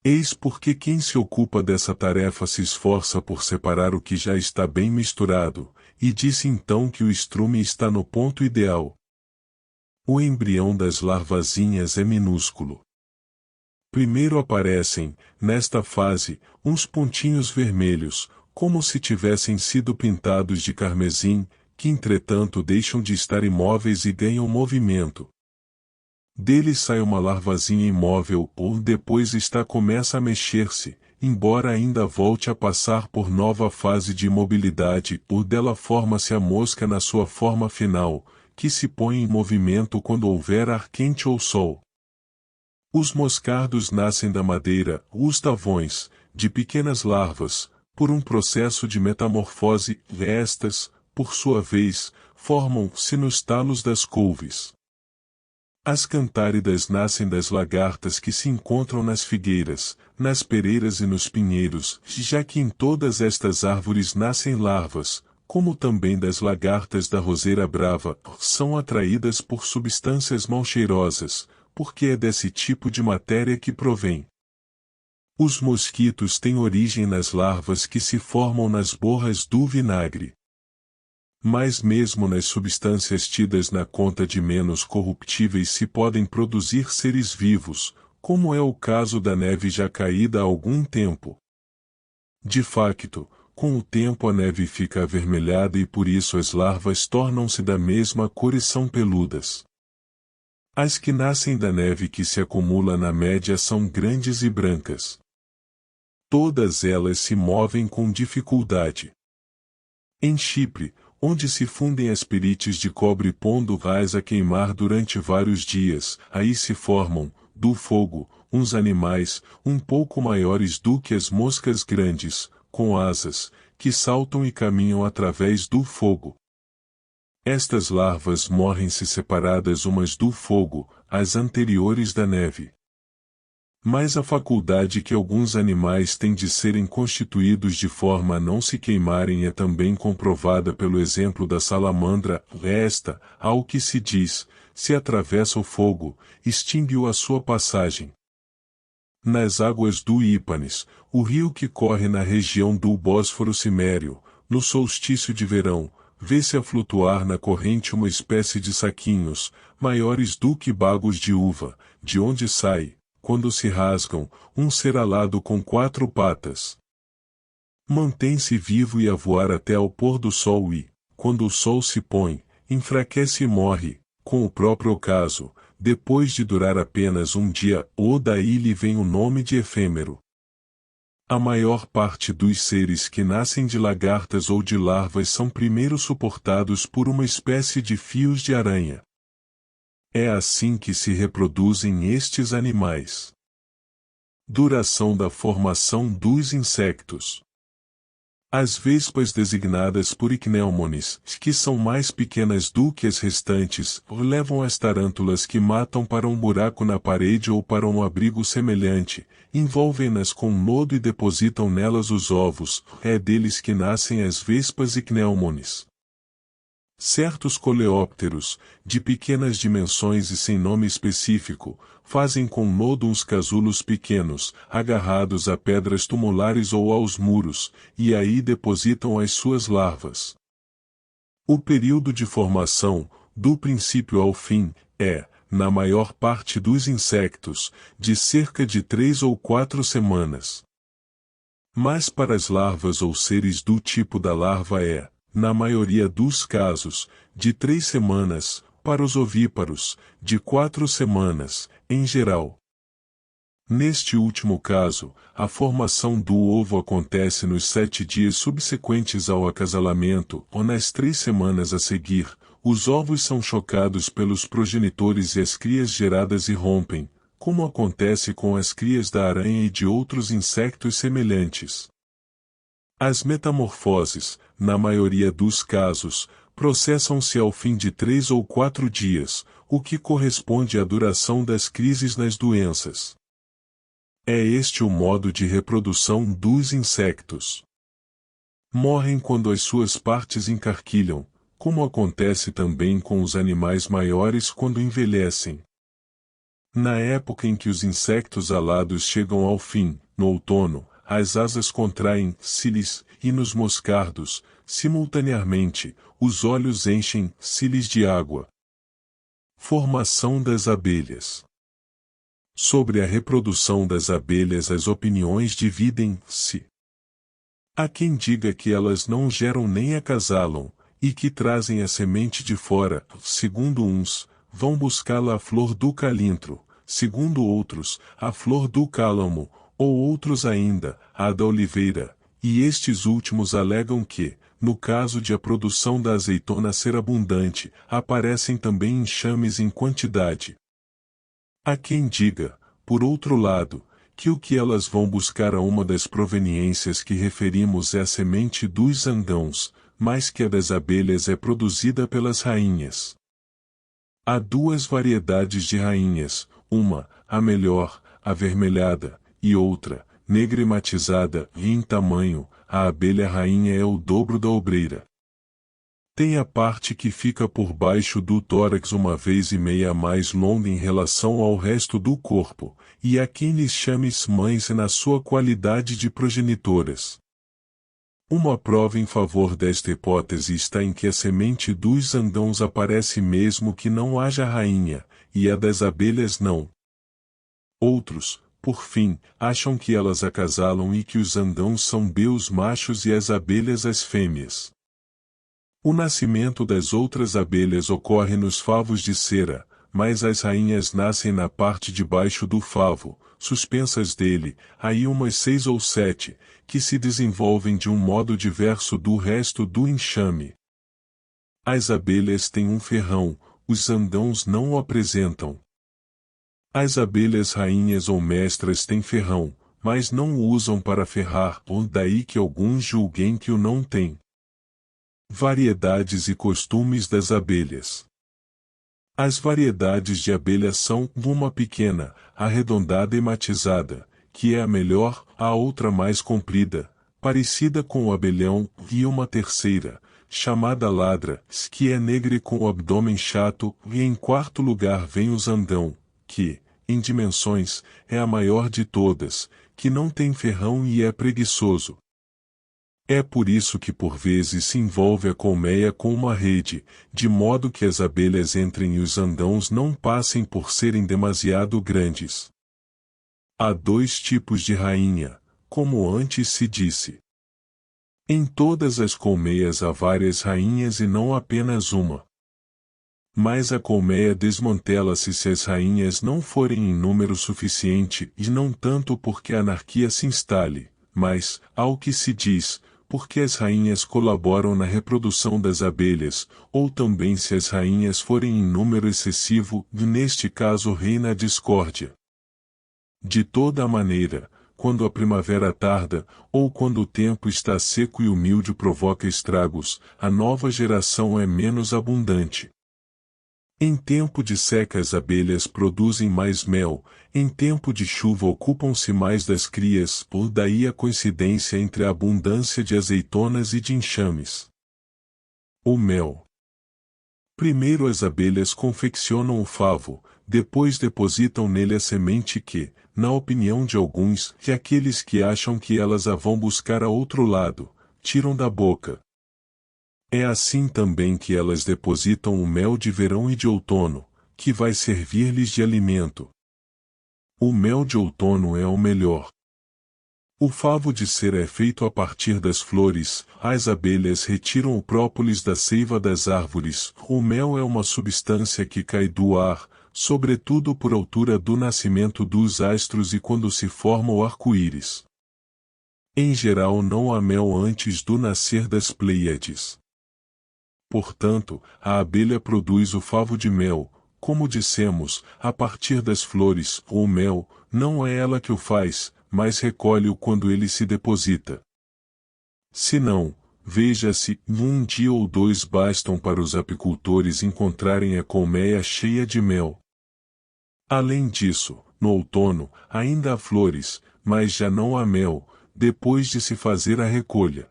Eis porque quem se ocupa dessa tarefa se esforça por separar o que já está bem misturado, e disse então que o estrume está no ponto ideal. O embrião das larvazinhas é minúsculo. Primeiro aparecem, nesta fase, uns pontinhos vermelhos, como se tivessem sido pintados de carmesim, que entretanto deixam de estar imóveis e ganham movimento. Deles sai uma larvazinha imóvel, ou depois começa a mexer-se, embora ainda volte a passar por nova fase de imobilidade, ou dela forma-se a mosca na sua forma final, que se põe em movimento quando houver ar quente ou sol. Os moscardos nascem da madeira, os tavões, de pequenas larvas, por um processo de metamorfose, estas, por sua vez, formam-se nos talos das couves. As cantáridas nascem das lagartas que se encontram nas figueiras, nas pereiras e nos pinheiros, já que em todas estas árvores nascem larvas, como também das lagartas da roseira brava, são atraídas por substâncias mal cheirosas, porque é desse tipo de matéria que provém. Os mosquitos têm origem nas larvas que se formam nas borras do vinagre. Mas mesmo nas substâncias tidas na conta de menos corruptíveis se podem produzir seres vivos, como é o caso da neve já caída há algum tempo. De facto, com o tempo a neve fica avermelhada e por isso as larvas tornam-se da mesma cor e são peludas. As que nascem da neve que se acumula na média são grandes e brancas. Todas elas se movem com dificuldade. Em Chipre, onde se fundem as pirites de cobre pondo gás a queimar durante vários dias, aí se formam, do fogo, uns animais, um pouco maiores do que as moscas grandes, com asas, que saltam e caminham através do fogo. Estas larvas morrem-se separadas umas do fogo, as anteriores da neve. Mas a faculdade que alguns animais têm de serem constituídos de forma a não se queimarem é também comprovada pelo exemplo da salamandra, esta, ao que se diz, se atravessa o fogo, extingue-o a sua passagem. Nas águas do Ípanis, o rio que corre na região do Bósforo Cimério, no solstício de verão, vê-se a flutuar na corrente uma espécie de saquinhos, maiores do que bagos de uva, de onde sai, quando se rasgam, um ser alado com 4 patas. Mantém-se vivo e a voar até ao pôr do sol e, quando o sol se põe, enfraquece e morre, com o próprio ocaso, depois de durar apenas um dia, ou daí lhe vem o nome de efêmero. A maior parte dos seres que nascem de lagartas ou de larvas são primeiro suportados por uma espécie de fios de aranha. É assim que se reproduzem estes animais. Duração da formação dos insectos. As vespas designadas por Ichneumons, que são mais pequenas do que as restantes, levam as tarântulas que matam para um buraco na parede ou para um abrigo semelhante, envolvem-nas com um lodo e depositam nelas os ovos, é deles que nascem as vespas Ichneumons. Certos coleópteros, de pequenas dimensões e sem nome específico, fazem com lodo uns casulos pequenos, agarrados a pedras tumulares ou aos muros, e aí depositam as suas larvas. O período de formação, do princípio ao fim, é, na maior parte dos insectos, de cerca de 3 ou 4 semanas. Mas para as larvas ou seres do tipo da larva é, na maioria dos casos, de 3 semanas, para os ovíparos, de 4 semanas, em geral. Neste último caso, a formação do ovo acontece nos 7 dias subsequentes ao acasalamento, ou nas 3 semanas a seguir, os ovos são chocados pelos progenitores e as crias geradas irrompem, como acontece com as crias da aranha e de outros insectos semelhantes. As metamorfoses, na maioria dos casos, processam-se ao fim de 3 ou 4 dias, o que corresponde à duração das crises nas doenças. É este o modo de reprodução dos insectos. Morrem quando as suas partes encarquilham, como acontece também com os animais maiores quando envelhecem. Na época em que os insectos alados chegam ao fim, no outono, as asas contraem cílios, e nos moscardos, simultaneamente, os olhos enchem cílios de água. Formação das abelhas. Sobre a reprodução das abelhas as opiniões dividem-se. Há quem diga que elas não geram nem acasalam, e que trazem a semente de fora, segundo uns, vão buscá-la à flor do calintro, segundo outros, à flor do cálamo, ou outros ainda, à da oliveira, e estes últimos alegam que, no caso de a produção da azeitona ser abundante, aparecem também enxames em quantidade. Há quem diga, por outro lado, que o que elas vão buscar a uma das proveniências que referimos é a semente dos zangãos, mas que a das abelhas é produzida pelas rainhas. Há duas variedades de rainhas, uma, a melhor, avermelhada, e outra, negra e matizada, e em tamanho, a abelha rainha é o dobro da obreira. Tem a parte que fica por baixo do tórax 1,5 vezes mais longa em relação ao resto do corpo, e há quem lhes chame mães na sua qualidade de progenitoras. Uma prova em favor desta hipótese está em que a semente dos zangãos aparece mesmo que não haja rainha, e a das abelhas não. Outros, por fim, acham que elas acasalam e que os zangãos são os machos e as abelhas as fêmeas. O nascimento das outras abelhas ocorre nos favos de cera, mas as rainhas nascem na parte de baixo do favo, suspensas dele, aí umas 6 ou 7, que se desenvolvem de um modo diverso do resto do enxame. As abelhas têm um ferrão, os zangãos não o apresentam. As abelhas rainhas ou mestras têm ferrão, mas não o usam para ferrar, ou daí que alguns julguem que o não têm. Variedades e costumes das abelhas. As variedades de abelha são uma pequena, arredondada e matizada, que é a melhor, a outra mais comprida, parecida com o abelhão, e uma terceira, chamada ladra, que é negra e com o abdômen chato, e em quarto lugar vem o zangão, que, em dimensões, é a maior de todas, que não tem ferrão e é preguiçoso. É por isso que por vezes se envolve a colmeia com uma rede, de modo que as abelhas entrem e os zangãos não passem por serem demasiado grandes. Há 2 tipos de rainha, como antes se disse. Em todas as colmeias há várias rainhas e não apenas uma. Mas a colmeia desmantela-se se as rainhas não forem em número suficiente e não tanto porque a anarquia se instale, mas, ao que se diz, porque as rainhas colaboram na reprodução das abelhas, ou também se as rainhas forem em número excessivo, e neste caso reina a discórdia. De toda a maneira, quando a primavera tarda, ou quando o tempo está seco e o mildio provoca estragos, a nova geração é menos abundante. Em tempo de seca as abelhas produzem mais mel, em tempo de chuva ocupam-se mais das crias, por daí a coincidência entre a abundância de azeitonas e de enxames. O mel. Primeiro as abelhas confeccionam o favo, depois depositam nele a semente que, na opinião de alguns, e aqueles que acham que elas a vão buscar a outro lado, tiram da boca. É assim também que elas depositam o mel de verão e de outono, que vai servir-lhes de alimento. O mel de outono é o melhor. O favo de cera é feito a partir das flores, as abelhas retiram o própolis da seiva das árvores, o mel é uma substância que cai do ar, sobretudo por altura do nascimento dos astros e quando se forma o arco-íris. Em geral não há mel antes do nascer das Pleiades. Portanto, a abelha produz o favo de mel, como dissemos, a partir das flores, ou mel, não é ela que o faz, mas recolhe-o quando ele se deposita. Se não, veja-se, um dia ou 2 bastam para os apicultores encontrarem a colmeia cheia de mel. Além disso, no outono, ainda há flores, mas já não há mel, depois de se fazer a recolha.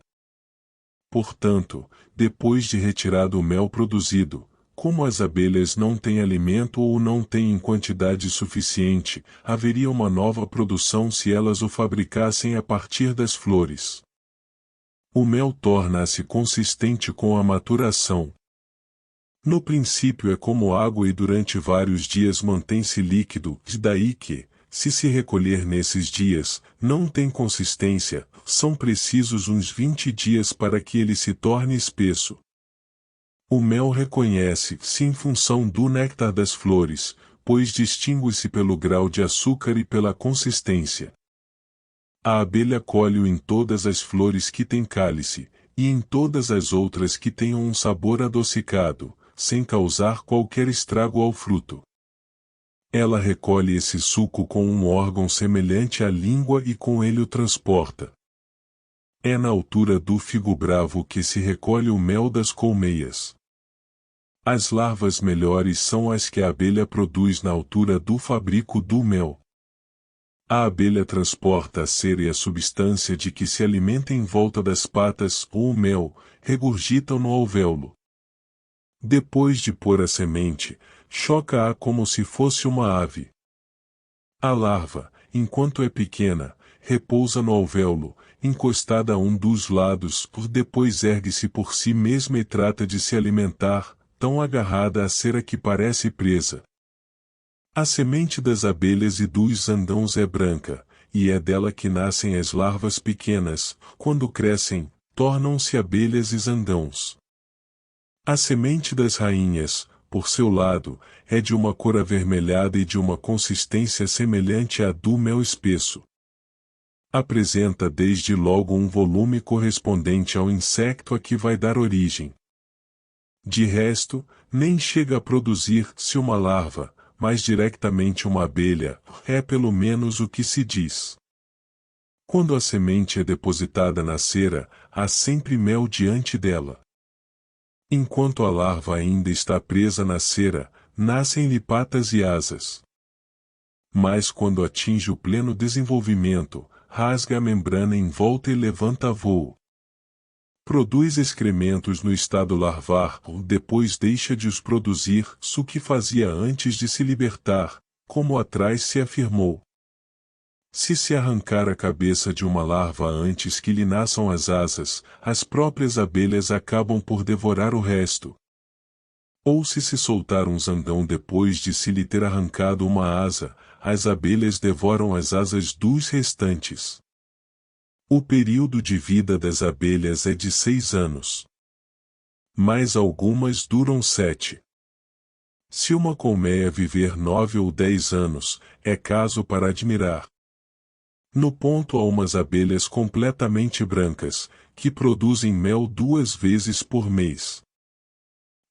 Portanto, depois de retirado o mel produzido, como as abelhas não têm alimento ou não têm em quantidade suficiente, haveria uma nova produção se elas o fabricassem a partir das flores. O mel torna-se consistente com a maturação. No princípio é como água e durante vários dias mantém-se líquido, e daí que, se recolher nesses dias, não tem consistência, são precisos uns 20 dias para que ele se torne espesso. O mel reconhece-se em função do néctar das flores, pois distingue-se pelo grau de açúcar e pela consistência. A abelha colhe-o em todas as flores que têm cálice, e em todas as outras que tenham um sabor adocicado, sem causar qualquer estrago ao fruto. Ela recolhe esse suco com um órgão semelhante à língua e com ele o transporta. É na altura do figo bravo que se recolhe o mel das colmeias. As larvas melhores são as que a abelha produz na altura do fabrico do mel. A abelha transporta a cera e a substância de que se alimenta em volta das patas ou o mel, regurgitam no alvéolo. Depois de pôr a semente, choca-a como se fosse uma ave. A larva, enquanto é pequena, repousa no alvéolo, encostada a um dos lados, depois ergue-se por si mesma e trata de se alimentar, tão agarrada à cera que parece presa. A semente das abelhas e dos zandãos é branca, e é dela que nascem as larvas pequenas, quando crescem, tornam-se abelhas e zandãos. A semente das rainhas, por seu lado, é de uma cor avermelhada e de uma consistência semelhante à do mel espesso. Apresenta desde logo um volume correspondente ao insecto a que vai dar origem. De resto, nem chega a produzir-se uma larva, mas diretamente uma abelha, é pelo menos o que se diz. Quando a semente é depositada na cera, há sempre mel diante dela. Enquanto a larva ainda está presa na cera, nascem-lhe patas e asas. Mas quando atinge o pleno desenvolvimento, rasga a membrana em volta e levanta voo. Produz excrementos no estado larvar, depois deixa de os produzir, o que fazia antes de se libertar, como atrás se afirmou. Se arrancar a cabeça de uma larva antes que lhe nasçam as asas, as próprias abelhas acabam por devorar o resto. Ou se soltar um zandão depois de se lhe ter arrancado uma asa, as abelhas devoram as asas dos restantes. O período de vida das abelhas é de 6 anos. Mas algumas duram 7. Se uma colmeia viver 9 ou 10 anos, é caso para admirar. No ponto há umas abelhas completamente brancas, que produzem mel 2 vezes por mês.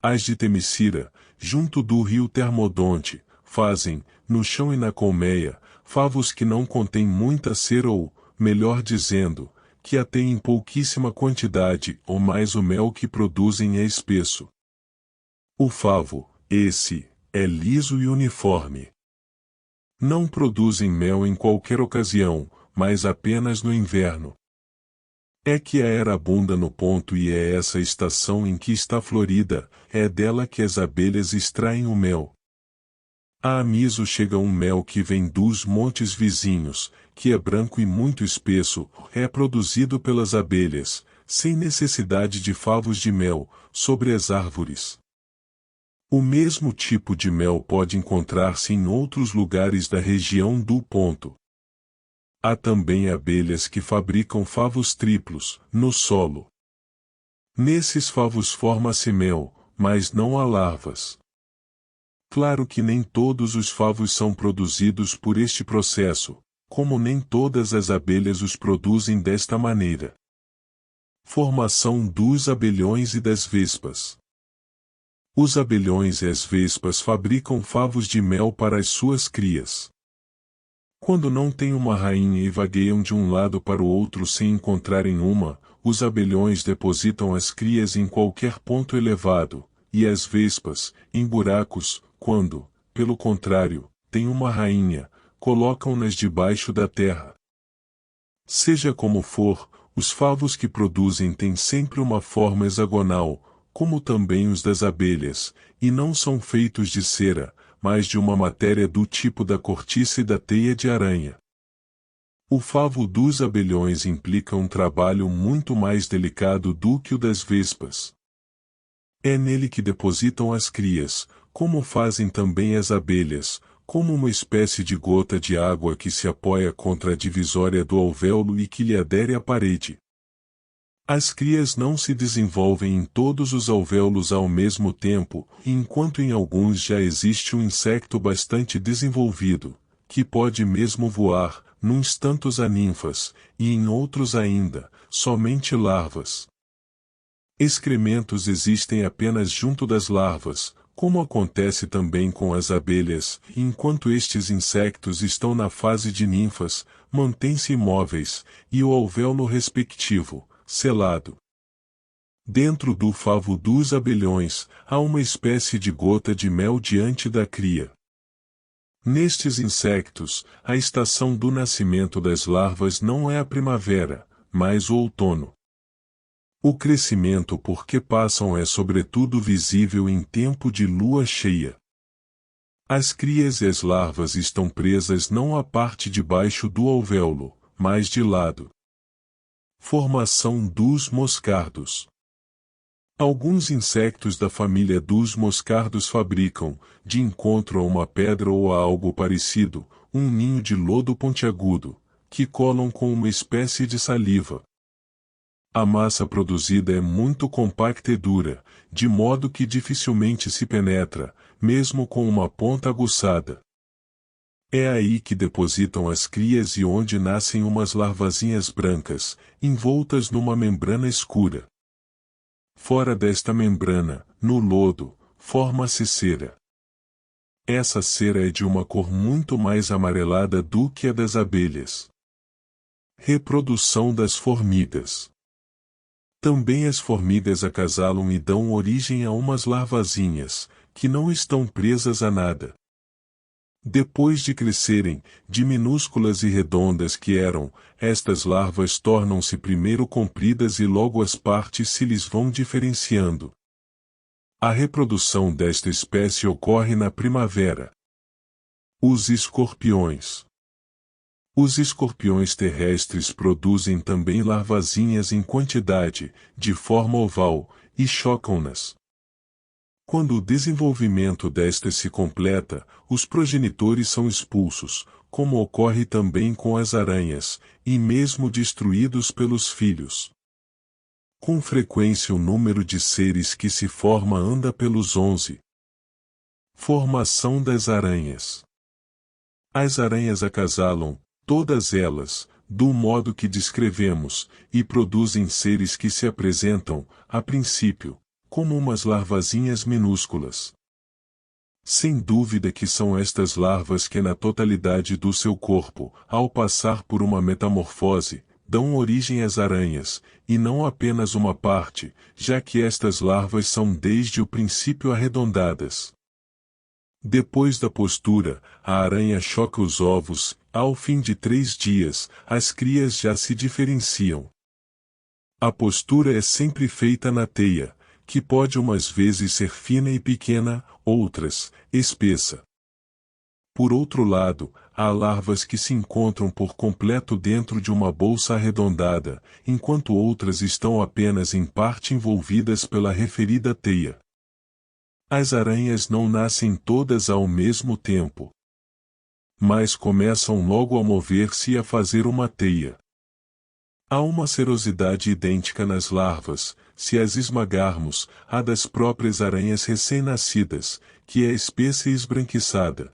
As de Temicira, junto do rio Termodonte, fazem, no chão e na colmeia, favos que não contêm muita cera ou, melhor dizendo, que a têm em pouquíssima quantidade, ou mais o mel que produzem é espesso. O favo, esse, é liso e uniforme. Não produzem mel em qualquer ocasião, mas apenas no inverno. É que a era abunda no ponto e é essa estação em que está florida, é dela que as abelhas extraem o mel. A Amiso chega um mel que vem dos montes vizinhos, que é branco e muito espesso, é produzido pelas abelhas, sem necessidade de favos de mel, sobre as árvores. O mesmo tipo de mel pode encontrar-se em outros lugares da região do ponto. Há também abelhas que fabricam favos triplos, no solo. Nesses favos forma-se mel, mas não há larvas. Claro que nem todos os favos são produzidos por este processo, como nem todas as abelhas os produzem desta maneira. Formação dos abelhões e das vespas. Os abelhões e as vespas fabricam favos de mel para as suas crias. Quando não têm uma rainha e vagueiam de um lado para o outro sem encontrarem uma, os abelhões depositam as crias em qualquer ponto elevado, e as vespas, em buracos, quando, pelo contrário, têm uma rainha, colocam-nas debaixo da terra. Seja como for, os favos que produzem têm sempre uma forma hexagonal, como também os das abelhas, e não são feitos de cera, mas de uma matéria do tipo da cortiça e da teia de aranha. O favo dos abelhões implica um trabalho muito mais delicado do que o das vespas. É nele que depositam as crias, como fazem também as abelhas, como uma espécie de gota de água que se apoia contra a divisória do alvéolo e que lhe adere à parede. As crias não se desenvolvem em todos os alvéolos ao mesmo tempo, enquanto em alguns já existe um insecto bastante desenvolvido, que pode mesmo voar, nuns tantos a ninfas, e em outros ainda, somente larvas. Excrementos existem apenas junto das larvas, como acontece também com as abelhas, e enquanto estes insectos estão na fase de ninfas, mantêm-se imóveis, e o alvéolo respectivo, selado. Dentro do favo dos abelhões, há uma espécie de gota de mel diante da cria. Nestes insectos, a estação do nascimento das larvas não é a primavera, mas o outono. O crescimento por que passam é sobretudo visível em tempo de lua cheia. As crias e as larvas estão presas não à parte de baixo do alvéolo, mas de lado. Formação dos moscardos. Alguns insectos da família dos moscardos fabricam, de encontro a uma pedra ou a algo parecido, um ninho de lodo pontiagudo, que colam com uma espécie de saliva. A massa produzida é muito compacta e dura, de modo que dificilmente se penetra, mesmo com uma ponta aguçada. É aí que depositam as crias e onde nascem umas larvazinhas brancas, envoltas numa membrana escura. Fora desta membrana, no lodo, forma-se cera. Essa cera é de uma cor muito mais amarelada do que a das abelhas. Reprodução das formigas. Também as formigas acasalam e dão origem a umas larvazinhas, que não estão presas a nada. Depois de crescerem, de minúsculas e redondas que eram, estas larvas tornam-se primeiro compridas e logo as partes se lhes vão diferenciando. A reprodução desta espécie ocorre na primavera. Os escorpiões. Os escorpiões terrestres produzem também larvazinhas em quantidade, de forma oval, e chocam-nas. Quando o desenvolvimento destas se completa, os progenitores são expulsos, como ocorre também com as aranhas, e mesmo destruídos pelos filhos. Com frequência o número de seres que se forma anda pelos 11. Formação das aranhas. As aranhas acasalam, todas elas, do modo que descrevemos, e produzem seres que se apresentam, a princípio, como umas larvazinhas minúsculas. Sem dúvida que são estas larvas que na totalidade do seu corpo, ao passar por uma metamorfose, dão origem às aranhas, e não apenas uma parte, já que estas larvas são desde o princípio arredondadas. Depois da postura, a aranha choca os ovos, ao fim de 3 dias, as crias já se diferenciam. A postura é sempre feita na teia, que pode umas vezes ser fina e pequena, outras, espessa. Por outro lado, há larvas que se encontram por completo dentro de uma bolsa arredondada, enquanto outras estão apenas em parte envolvidas pela referida teia. As aranhas não nascem todas ao mesmo tempo, mas começam logo a mover-se e a fazer uma teia. Há uma serosidade idêntica nas larvas, se as esmagarmos, à das próprias aranhas recém-nascidas, que é espessa e esbranquiçada.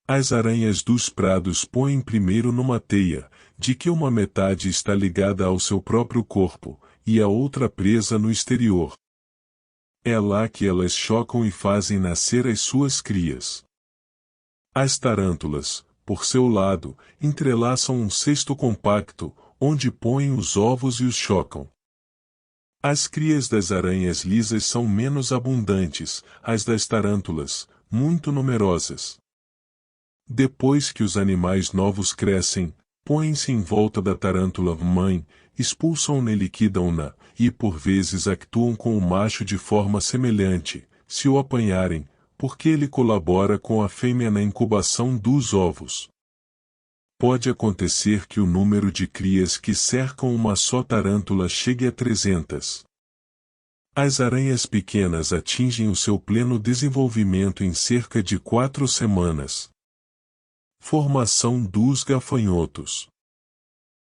As aranhas dos prados põem primeiro numa teia, de que uma metade está ligada ao seu próprio corpo, e a outra presa no exterior. É lá que elas chocam e fazem nascer as suas crias. As tarântulas, por seu lado, entrelaçam um cesto compacto, onde põem os ovos e os chocam. As crias das aranhas lisas são menos abundantes, as das tarântulas, muito numerosas. Depois que os animais novos crescem, põem-se em volta da tarântula mãe, expulsam-na e liquidam-na, e por vezes actuam com o macho de forma semelhante, se o apanharem, porque ele colabora com a fêmea na incubação dos ovos. Pode acontecer que o número de crias que cercam uma só tarântula chegue a 300. As aranhas pequenas atingem o seu pleno desenvolvimento em cerca de 4 semanas. Formação dos gafanhotos.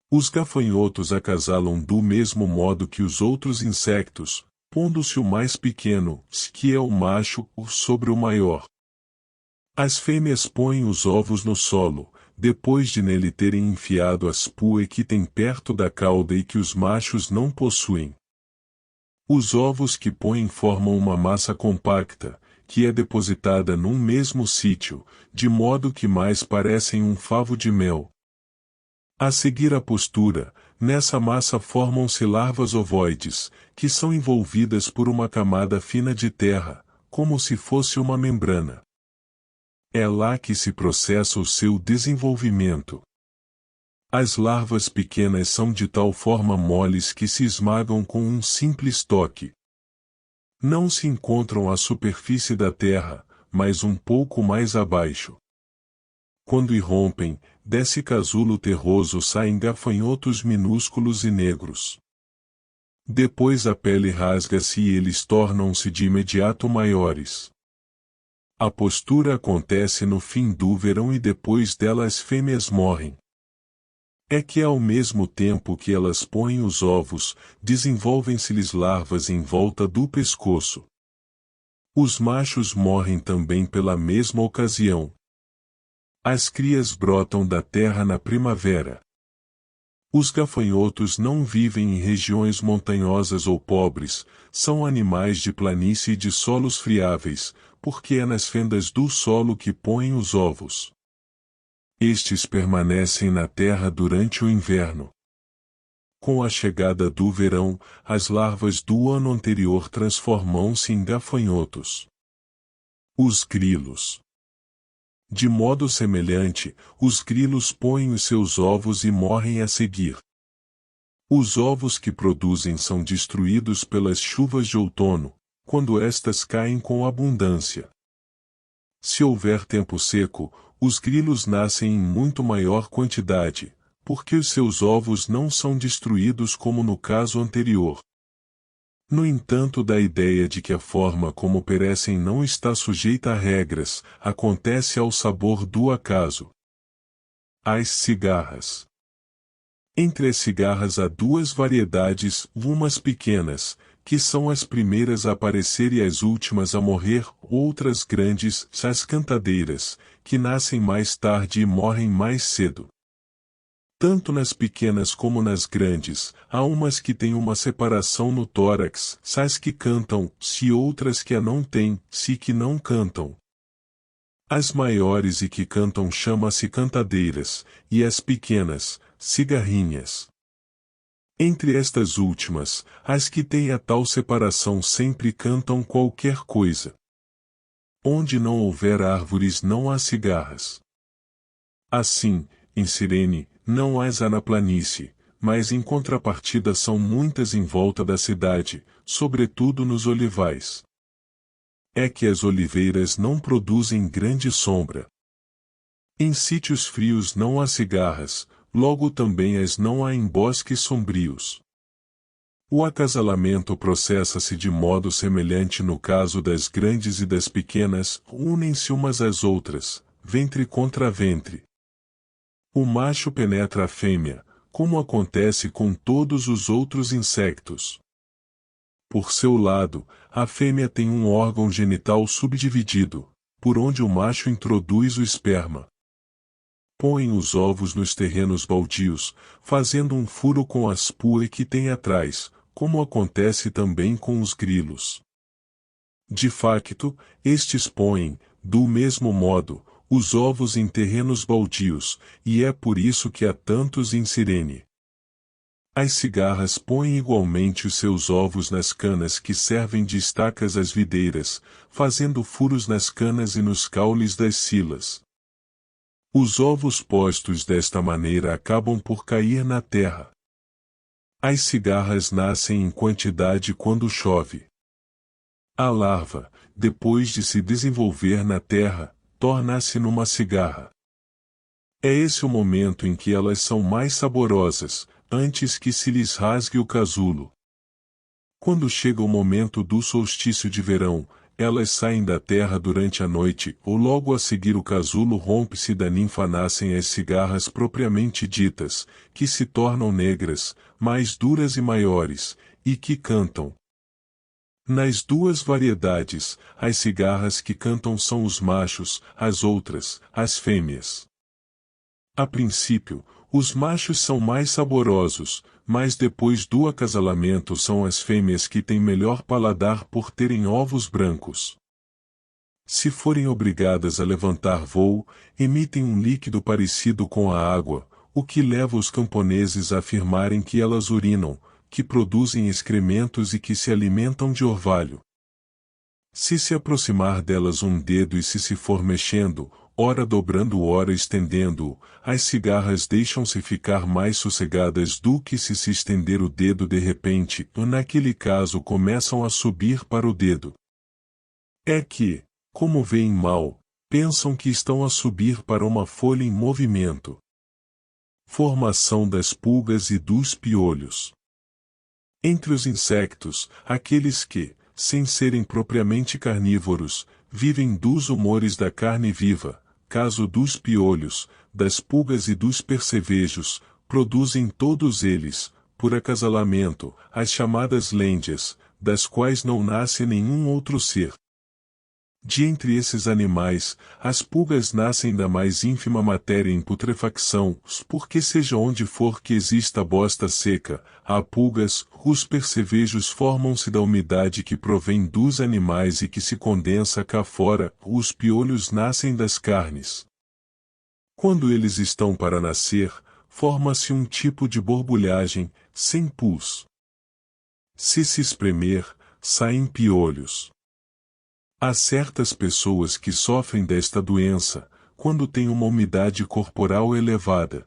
Os gafanhotos acasalam do mesmo modo que os outros insetos, pondo-se o mais pequeno, que é o macho, sobre o maior. As fêmeas põem os ovos no solo, depois de nele terem enfiado as púas que têm perto da cauda e que os machos não possuem. Os ovos que põem formam uma massa compacta, que é depositada num mesmo sítio, de modo que mais parecem um favo de mel. A seguir a postura, nessa massa formam-se larvas ovoides, que são envolvidas por uma camada fina de terra, como se fosse uma membrana. É lá que se processa o seu desenvolvimento. As larvas pequenas são de tal forma moles que se esmagam com um simples toque. Não se encontram à superfície da terra, mas um pouco mais abaixo. Quando irrompem, desse casulo terroso saem gafanhotos minúsculos e negros. Depois a pele rasga-se e eles tornam-se de imediato maiores. A postura acontece no fim do verão e depois dela as fêmeas morrem. É que ao mesmo tempo que elas põem os ovos, desenvolvem-se-lhes larvas em volta do pescoço. Os machos morrem também pela mesma ocasião. As crias brotam da terra na primavera. Os gafanhotos não vivem em regiões montanhosas ou pobres, são animais de planície e de solos friáveis, porque é nas fendas do solo que põem os ovos. Estes permanecem na terra durante o inverno. Com a chegada do verão, as larvas do ano anterior transformam-se em gafanhotos. Os grilos. De modo semelhante, os grilos põem os seus ovos e morrem a seguir. Os ovos que produzem são destruídos pelas chuvas de outono, quando estas caem com abundância. Se houver tempo seco, os grilos nascem em muito maior quantidade, porque os seus ovos não são destruídos como no caso anterior. No entanto, da ideia de que a forma como perecem não está sujeita a regras, acontece ao sabor do acaso. As cigarras. Entre as cigarras há duas variedades, umas pequenas, que são as primeiras a aparecer e as últimas a morrer, outras grandes, as cantadeiras, que nascem mais tarde e morrem mais cedo. Tanto nas pequenas como nas grandes, há umas que têm uma separação no tórax, as que cantam, se outras que a não têm, se que não cantam. As maiores e que cantam chama-se cantadeiras, e as pequenas, cigarrinhas. Entre estas últimas, as que têm a tal separação sempre cantam qualquer coisa. Onde não houver árvores não há cigarras. Assim, em Cirene, não as há na planície, mas em contrapartida são muitas em volta da cidade, sobretudo nos olivais. É que as oliveiras não produzem grande sombra. Em sítios frios não há cigarras, logo também as não há em bosques sombrios. O acasalamento processa-se de modo semelhante no caso das grandes e das pequenas, unem-se umas às outras, ventre contra ventre. O macho penetra a fêmea, como acontece com todos os outros insectos. Por seu lado, a fêmea tem um órgão genital subdividido, por onde o macho introduz o esperma. Põem os ovos nos terrenos baldios, fazendo um furo com as púas que tem atrás, como acontece também com os grilos. De facto, estes põem, do mesmo modo, os ovos em terrenos baldios, e é por isso que há tantos em Cirene. As cigarras põem igualmente os seus ovos nas canas que servem de estacas às videiras, fazendo furos nas canas e nos caules das silas. Os ovos postos desta maneira acabam por cair na terra. As cigarras nascem em quantidade quando chove. A larva, depois de se desenvolver na terra, torna-se numa cigarra. É esse o momento em que elas são mais saborosas, antes que se lhes rasgue o casulo. Quando chega o momento do solstício de verão, elas saem da terra durante a noite, ou logo a seguir o casulo rompe-se da ninfa nascem as cigarras propriamente ditas, que se tornam negras, mais duras e maiores, e que cantam. Nas duas variedades, as cigarras que cantam são os machos, as outras, as fêmeas. A princípio, os machos são mais saborosos, mas depois do acasalamento são as fêmeas que têm melhor paladar por terem ovos brancos. Se forem obrigadas a levantar voo, emitem um líquido parecido com a água, o que leva os camponeses a afirmarem que elas urinam, que produzem excrementos e que se alimentam de orvalho. Se aproximar delas um dedo e se for mexendo, ora dobrando ora estendendo-o, as cigarras deixam-se ficar mais sossegadas do que se estender o dedo de repente, naquele caso começam a subir para o dedo. É que, como veem mal, pensam que estão a subir para uma folha em movimento. Formação das pulgas e dos piolhos. Entre os insectos, aqueles que, sem serem propriamente carnívoros, vivem dos humores da carne viva, caso dos piolhos, das pulgas e dos percevejos, produzem todos eles, por acasalamento, as chamadas lêndias, das quais não nasce nenhum outro ser. De entre esses animais, as pulgas nascem da mais ínfima matéria em putrefacção, porque seja onde for que exista bosta seca, há pulgas, os percevejos formam-se da umidade que provém dos animais e que se condensa cá fora, os piolhos nascem das carnes. Quando eles estão para nascer, forma-se um tipo de borbulhagem, sem pus. Se espremer, saem piolhos. Há certas pessoas que sofrem desta doença, quando têm uma umidade corporal elevada.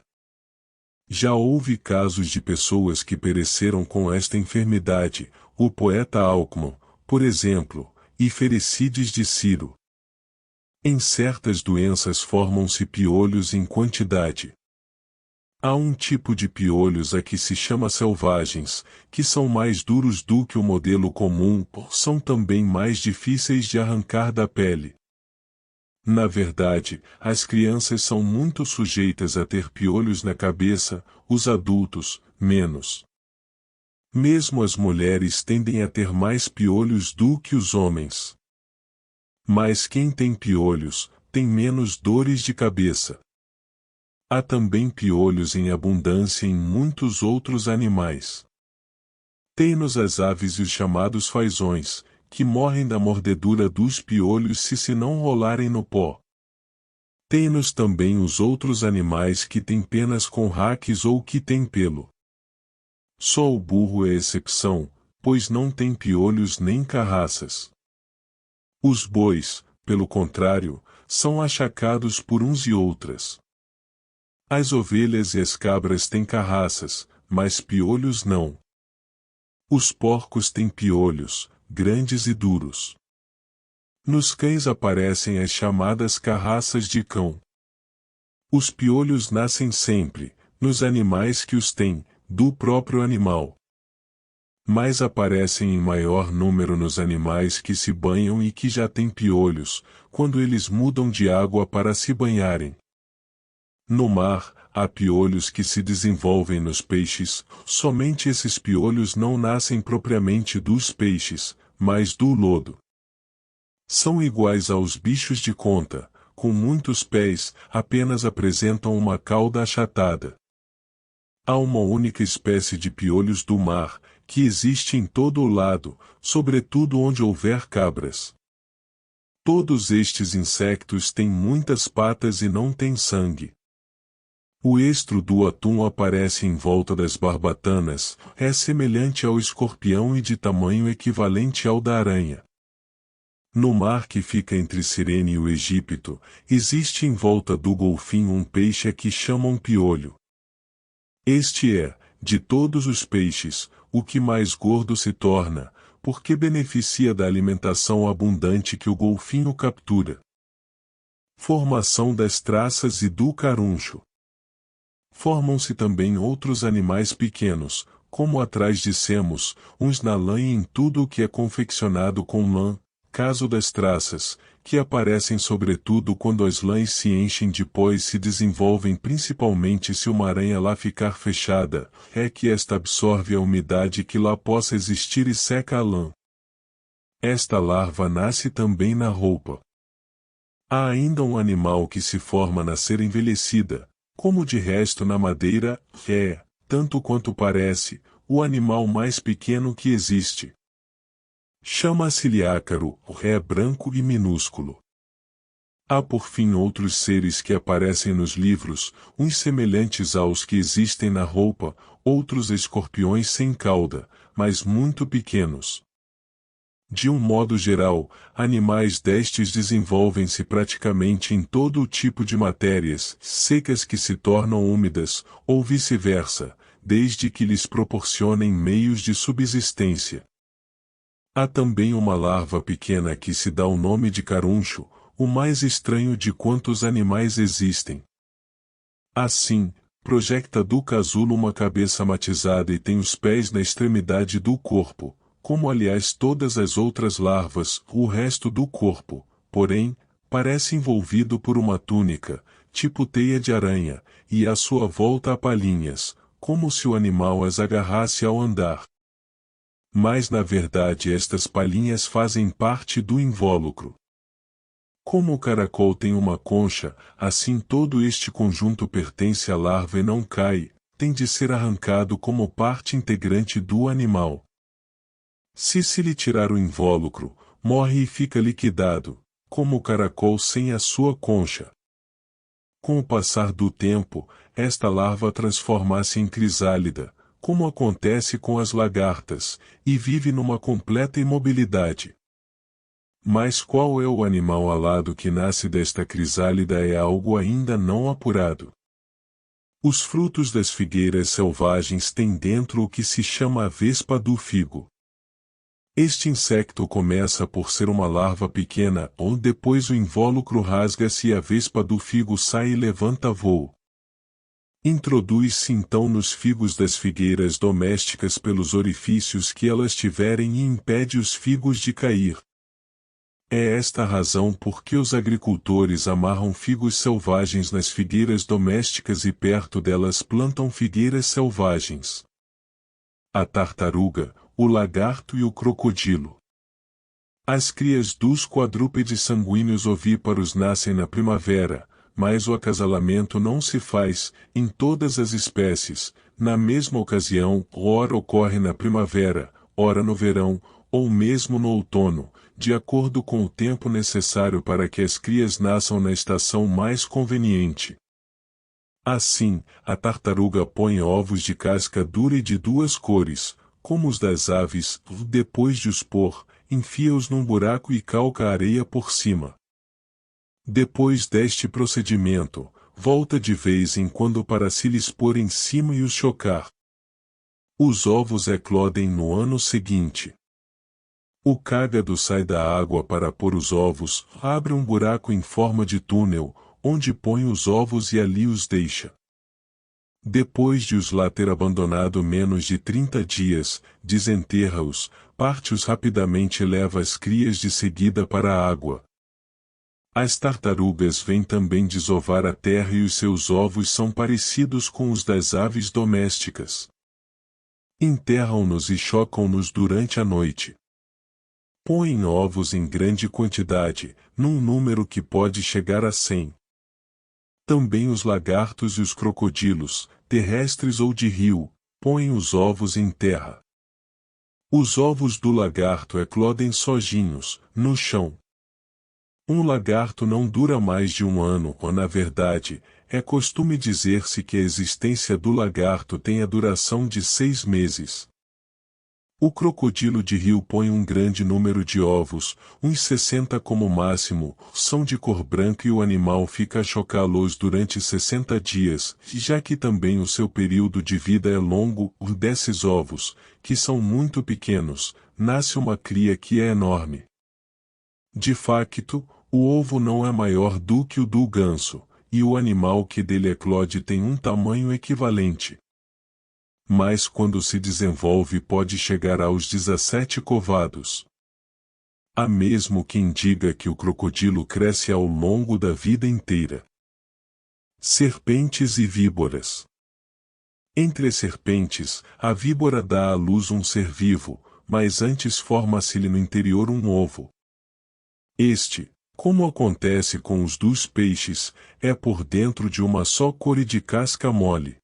Já houve casos de pessoas que pereceram com esta enfermidade, o poeta Alckmin, por exemplo, e Fericides de Ciro. Em certas doenças formam-se piolhos em quantidade. Há um tipo de piolhos a que se chama selvagens, que são mais duros do que o modelo comum, são também mais difíceis de arrancar da pele. Na verdade, as crianças são muito sujeitas a ter piolhos na cabeça, os adultos, menos. Mesmo as mulheres tendem a ter mais piolhos do que os homens. Mas quem tem piolhos, tem menos dores de cabeça. Há também piolhos em abundância em muitos outros animais. Tem-nos as aves e os chamados fazões, que morrem da mordedura dos piolhos se não rolarem no pó. Tem-nos também os outros animais que têm penas com raques ou que têm pelo. Só o burro é exceção, pois não tem piolhos nem carraças. Os bois, pelo contrário, são achacados por uns e outras. As ovelhas e as cabras têm carraças, mas piolhos não. Os porcos têm piolhos, grandes e duros. Nos cães aparecem as chamadas carraças de cão. Os piolhos nascem sempre, nos animais que os têm, do próprio animal. Mas aparecem em maior número nos animais que se banham e que já têm piolhos, quando eles mudam de água para se banharem. No mar, há piolhos que se desenvolvem nos peixes, somente esses piolhos não nascem propriamente dos peixes, mas do lodo. São iguais aos bichos de conta, com muitos pés, apenas apresentam uma cauda achatada. Há uma única espécie de piolhos do mar, que existe em todo o lado, sobretudo onde houver cabras. Todos estes insectos têm muitas patas e não têm sangue. O estro do atum aparece em volta das barbatanas, é semelhante ao escorpião e de tamanho equivalente ao da aranha. No mar que fica entre Cirene e o Egito, existe em volta do golfinho um peixe a que chamam piolho. Este é, de todos os peixes, o que mais gordo se torna, porque beneficia da alimentação abundante que o golfinho captura. Formação das traças e do caruncho. Formam-se também outros animais pequenos, como atrás dissemos, uns na lã e em tudo o que é confeccionado com lã, caso das traças, que aparecem sobretudo quando as lãs se enchem de pó e se desenvolvem principalmente se uma aranha lá ficar fechada, é que esta absorve a umidade que lá possa existir e seca a lã. Esta larva nasce também na roupa. Há ainda um animal que se forma na cera envelhecida, como de resto na madeira, tanto quanto parece, o animal mais pequeno que existe. Chama-se-lhe ácaro, é branco e minúsculo. Há por fim outros seres que aparecem nos livros, uns semelhantes aos que existem na roupa, outros escorpiões sem cauda, mas muito pequenos. De um modo geral, animais destes desenvolvem-se praticamente em todo o tipo de matérias secas que se tornam úmidas, ou vice-versa, desde que lhes proporcionem meios de subsistência. Há também uma larva pequena que se dá o nome de caruncho, o mais estranho de quantos animais existem. Assim, projecta do casulo uma cabeça matizada e tem os pés na extremidade do corpo, como aliás todas as outras larvas, o resto do corpo, porém, parece envolvido por uma túnica, tipo teia de aranha, e à sua volta há palhinhas, como se o animal as agarrasse ao andar. Mas na verdade estas palhinhas fazem parte do invólucro. Como o caracol tem uma concha, assim todo este conjunto pertence à larva e não cai, tem de ser arrancado como parte integrante do animal. Se lhe tirar o invólucro, morre e fica liquidado, como o caracol sem a sua concha. Com o passar do tempo, esta larva transforma-se em crisálida, como acontece com as lagartas, e vive numa completa imobilidade. Mas qual é o animal alado que nasce desta crisálida é algo ainda não apurado. Os frutos das figueiras selvagens têm dentro o que se chama a vespa do figo. Este insecto começa por ser uma larva pequena, ou depois o invólucro rasga-se e a vespa do figo sai e levanta voo. Introduz-se então nos figos das figueiras domésticas pelos orifícios que elas tiverem e impede os figos de cair. É esta a razão por que os agricultores amarram figos selvagens nas figueiras domésticas e perto delas plantam figueiras selvagens. A tartaruga, o lagarto e o crocodilo. As crias dos quadrúpedes sanguíneos ovíparos nascem na primavera, mas o acasalamento não se faz, em todas as espécies, na mesma ocasião, ora ocorre na primavera, ora no verão, ou mesmo no outono, de acordo com o tempo necessário para que as crias nasçam na estação mais conveniente. Assim, a tartaruga põe ovos de casca dura e de duas cores, como os das aves, depois de os pôr, enfia-os num buraco e calca a areia por cima. Depois deste procedimento, volta de vez em quando para se lhes pôr em cima e os chocar. Os ovos eclodem no ano seguinte. O cágado sai da água para pôr os ovos, abre um buraco em forma de túnel, onde põe os ovos e ali os deixa. Depois de os lá ter abandonado menos de 30 dias, desenterra-os, parte-os rapidamente e leva as crias de seguida para a água. As tartarugas vêm também desovar a terra e os seus ovos são parecidos com os das aves domésticas. Enterram-nos e chocam-nos durante a noite. Põem ovos em grande quantidade, num número que pode chegar a 100. Também os lagartos e os crocodilos, terrestres ou de rio, põem os ovos em terra. Os ovos do lagarto eclodem sozinhos, no chão. Um lagarto não dura mais de um ano, ou na verdade, é costume dizer-se que a existência do lagarto tem a duração de 6 meses. O crocodilo de rio põe um grande número de ovos, uns 60 como máximo, são de cor branca e o animal fica a chocá-los durante 60 dias, já que também o seu período de vida é longo. Desses ovos, que são muito pequenos, nasce uma cria que é enorme. De facto, o ovo não é maior do que o do ganso, e o animal que dele eclode tem um tamanho equivalente. mas quando se desenvolve pode chegar aos 17 covados. Há mesmo quem diga que o crocodilo cresce ao longo da vida inteira. Serpentes e víboras. Entre as serpentes, a víbora dá à luz um ser vivo, mas antes forma-se-lhe no interior um ovo. Este, como acontece com os dos peixes, é por dentro de uma só cor e de casca mole.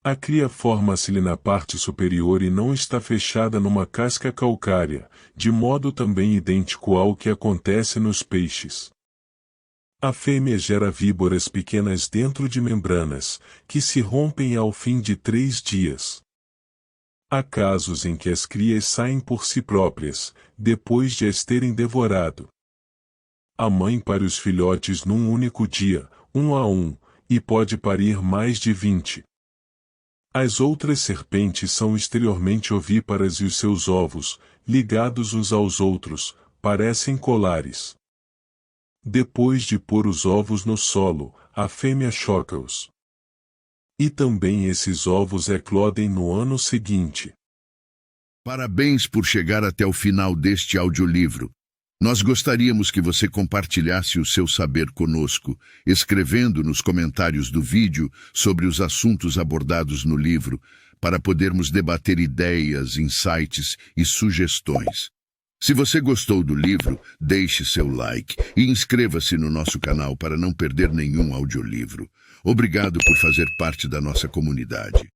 A cria forma-se-lhe na parte superior e não está fechada numa casca calcária, de modo também idêntico ao que acontece nos peixes. A fêmea gera víboras pequenas dentro de membranas, que se rompem ao fim de 3 dias. Há casos em que as crias saem por si próprias, depois de as terem devorado. A mãe pare os filhotes num único dia, 1 a 1, e pode parir mais de 20. As outras serpentes são exteriormente ovíparas e os seus ovos, ligados uns aos outros, parecem colares. Depois de pôr os ovos no solo, a fêmea choca-os. E também esses ovos eclodem no ano seguinte. Parabéns por chegar até o final deste audiolivro. Nós gostaríamos que você compartilhasse o seu saber conosco, escrevendo nos comentários do vídeo sobre os assuntos abordados no livro, para podermos debater ideias, insights e sugestões. Se você gostou do livro, deixe seu like e inscreva-se no nosso canal para não perder nenhum audiolivro. Obrigado por fazer parte da nossa comunidade.